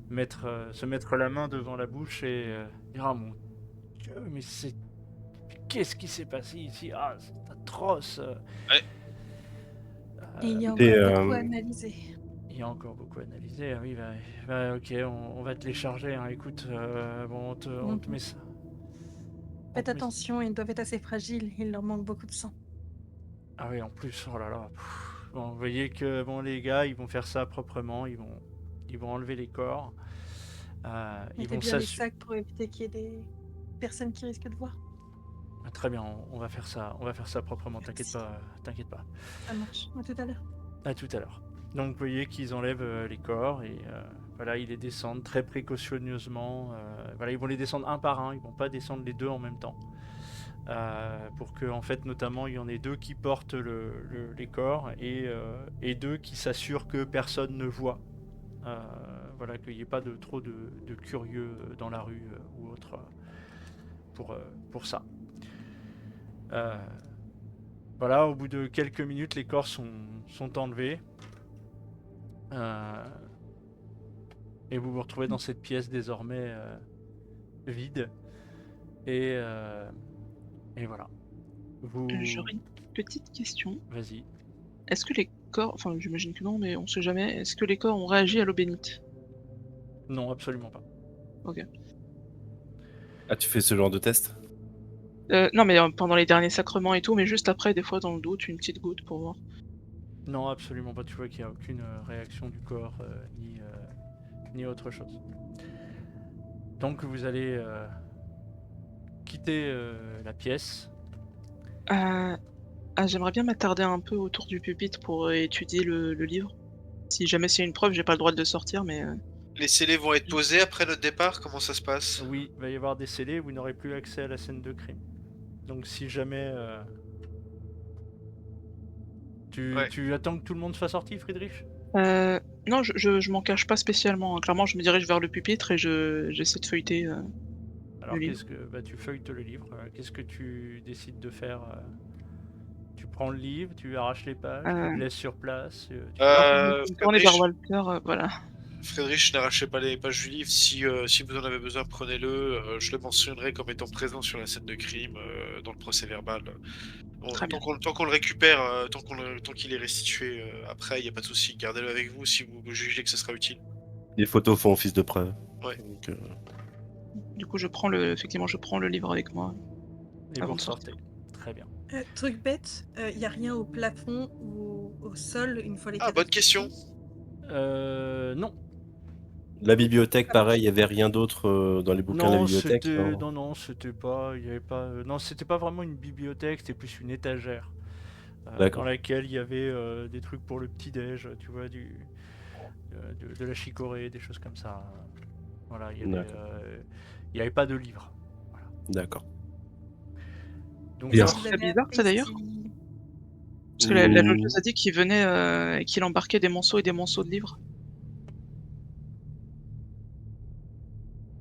se mettre la main devant la bouche et dire ah mon Dieu, mais qu'est-ce qui s'est passé ici? Ah, c'est atroce. Ouais. Et il y a Écoutez, encore beaucoup à analyser. Il y a encore beaucoup à analyser. Ah oui, ok, on va te les charger, hein. Écoute, bon, on te met ça. Faites te met- attention, ils doivent être assez fragiles, il leur manque beaucoup de sang. Ah oui, en plus, oh là là. Bon, vous voyez que bon, les gars, ils vont faire ça proprement. Ils vont enlever les corps. Ils Mettez vont bien les s'assurer. sacs pour éviter qu'il y ait des personnes qui risquent de voir. Très bien, on va faire ça. On va faire ça proprement. Merci. T'inquiète pas. Ça marche. À tout à l'heure. À tout à l'heure. Donc vous voyez qu'ils enlèvent les corps et voilà, ils les descendent très précautionneusement. Voilà, ils vont les descendre un par un, ils vont pas descendre les deux en même temps. Pour que en fait notamment il y en ait deux qui portent les corps et deux qui s'assurent que personne ne voit. Voilà, qu'il n'y ait pas trop de curieux dans la rue ou autre pour ça. Voilà, au bout de quelques minutes, les corps sont enlevés. Et vous vous retrouvez dans cette pièce désormais vide. Et voilà. J'aurais une petite question. Vas-y. Est-ce que les corps, enfin j'imagine que non, mais on sait jamais, est-ce que les corps ont réagi à l'eau bénite? Non, absolument pas. Ok. ah, tu fais ce genre de test? Non, mais pendant les derniers sacrements et tout, mais juste après, des fois dans le doute, une petite goutte pour voir. Non, absolument pas. Tu vois qu'il n'y a aucune réaction du corps ni autre chose. Donc vous allez quitter la pièce. J'aimerais bien m'attarder un peu autour du pupitre pour étudier le livre. Si jamais c'est une preuve, j'ai pas le droit de le sortir, mais Les scellés vont être posés après notre départ, comment ça se passe? Oui, il va y avoir des scellés, vous n'aurez plus accès à la scène de crime. Donc si jamais... Ouais. Tu attends que tout le monde soit sorti, Friedrich? non, je m'en cache pas spécialement, hein. Clairement, je me dirige vers le pupitre et j'essaie de feuilleter, Alors le livre. qu'est-ce que... Bah, tu feuilletes le livre. Qu'est-ce que tu décides de faire Tu prends le livre, tu arraches les pages, tu Euh, le laisses sur place. Alors, je vais me tourner vers Friedrich, Walter, voilà. Friedrich, n'arrachez pas les pages du livre. Si vous en avez besoin, prenez-le. Je le mentionnerai comme étant présent sur la scène de crime, dans le procès verbal. Très bien. Tant qu'on le récupère, tant qu'il est restitué après, il n'y a pas de souci. Gardez-le avec vous si vous jugez que ce sera utile. Les photos font office de preuve. Ouais. Donc, Du coup, effectivement, je prends le livre avec moi. Et Avant vous de sortir. ressortez. Très bien. Truc bête, il y a rien au plafond ou au sol une fois les Ah, bonne question. Non. la bibliothèque, Ça marche. pareil, il n'y avait rien d'autre dans les bouquins de la Non, bibliothèque. c'était Non. non, c'était pas, il y avait pas, non, c'était pas vraiment une bibliothèque, c'était plus une étagère dans D'accord. laquelle il y avait des trucs pour le petit déj, tu vois, de la chicorée, des choses comme ça. Voilà, D'accord. il y avait pas de livre. D'accord. Donc Bien. ça, Vous C'est avez bizarre, ça, appris d'ailleurs. si- Parce que la Mmh, logeuse a dit qu'il venait et qu'il embarquait des monceaux et des monceaux de livres.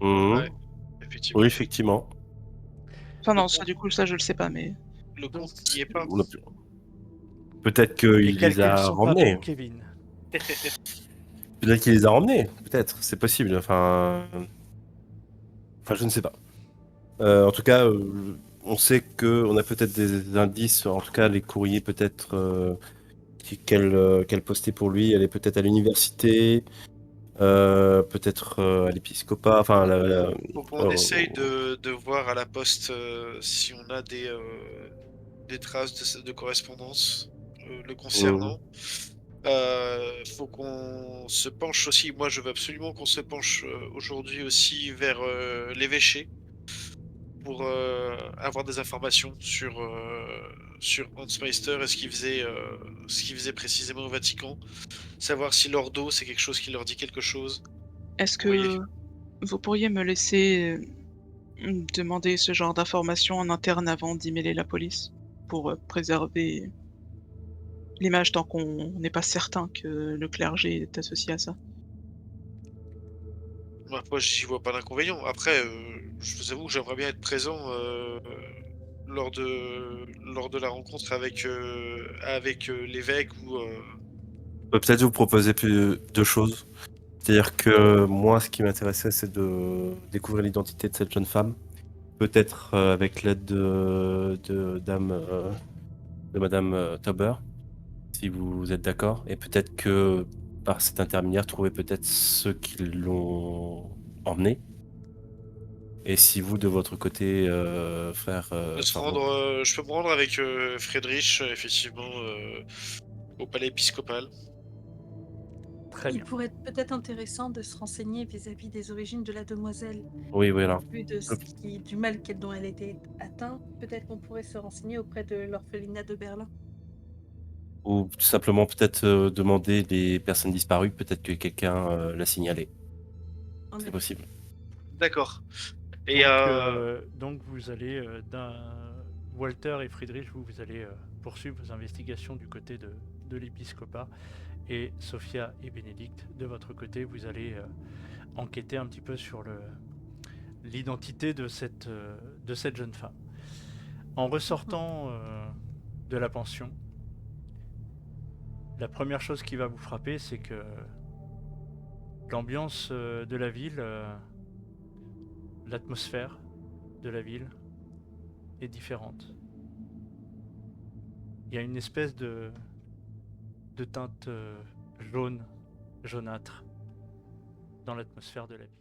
mmh. Ouais, effectivement. Oui, effectivement. Enfin Le non, ça compte, du coup, ça je le sais pas, mais le Donc- compte n'y est pas. On a pu- Peut-être les qu'il les calculs a sont pas ramenés. bons, Kevin. Peut-être qu'il les a ramenés. Peut-être. C'est possible. Enfin, je ne sais pas. En tout cas, on sait qu'on a peut-être des indices. En tout cas, les courriers peut-être qu'elle postait pour lui. Elle est peut-être à l'université. Peut-être à l'épiscopat. Enfin, Faut qu'on essaye de voir à la poste si on a des traces de correspondance le mmh. concernant. Faut qu'on se penche aussi. Moi, je veux absolument qu'on se penche aujourd'hui aussi vers l'évêché pour avoir des informations sur Hans Meister et ce qu'il faisait précisément au Vatican. Savoir si l'ordo, c'est quelque chose qui leur dit quelque chose. est-ce Vous voyez? que vous pourriez me laisser demander ce genre d'informations en interne avant d'y mêler la police? Pour préserver l'image tant qu'on n'est pas certain que le clergé est associé à ça. Moi, j'y vois pas d'inconvénient. Après, je vous avoue que j'aimerais bien être présent, lors de la rencontre avec l'évêque ou, Peut-être vous proposer plus de choses. C'est-à-dire que moi, ce qui m'intéressait, c'est de découvrir l'identité de cette jeune femme. Peut-être avec l'aide de Madame Tauber, si vous êtes d'accord. Et peut-être que par cet intermédiaire, trouver peut-être ceux qui l'ont emmené. Et si vous, de votre côté, frère Faro, je peux me rendre avec Friedrich, effectivement, au palais épiscopal. Très Il bien. pourrait être peut-être intéressant de se renseigner vis-à-vis des origines de la demoiselle. oui, voilà. Vu du mal dont elle était atteinte, peut-être qu'on pourrait se renseigner auprès de l'orphelinat de Berlin. Ou tout simplement peut-être demander les personnes disparues, peut-être que quelqu'un l'a signalé. En C'est effet. possible. D'accord. Et Donc vous allez Walter et Friedrich, vous allez poursuivre vos investigations du côté de l'épiscopat, et Sophia et Bénédicte, de votre côté, vous allez enquêter un petit peu sur l'identité de cette jeune femme. En ressortant de la pension, la première chose qui va vous frapper, c'est que l'ambiance de la ville, l'atmosphère de la ville est différente. Il y a une espèce de teinte jaune, jaunâtre dans l'atmosphère de la ville.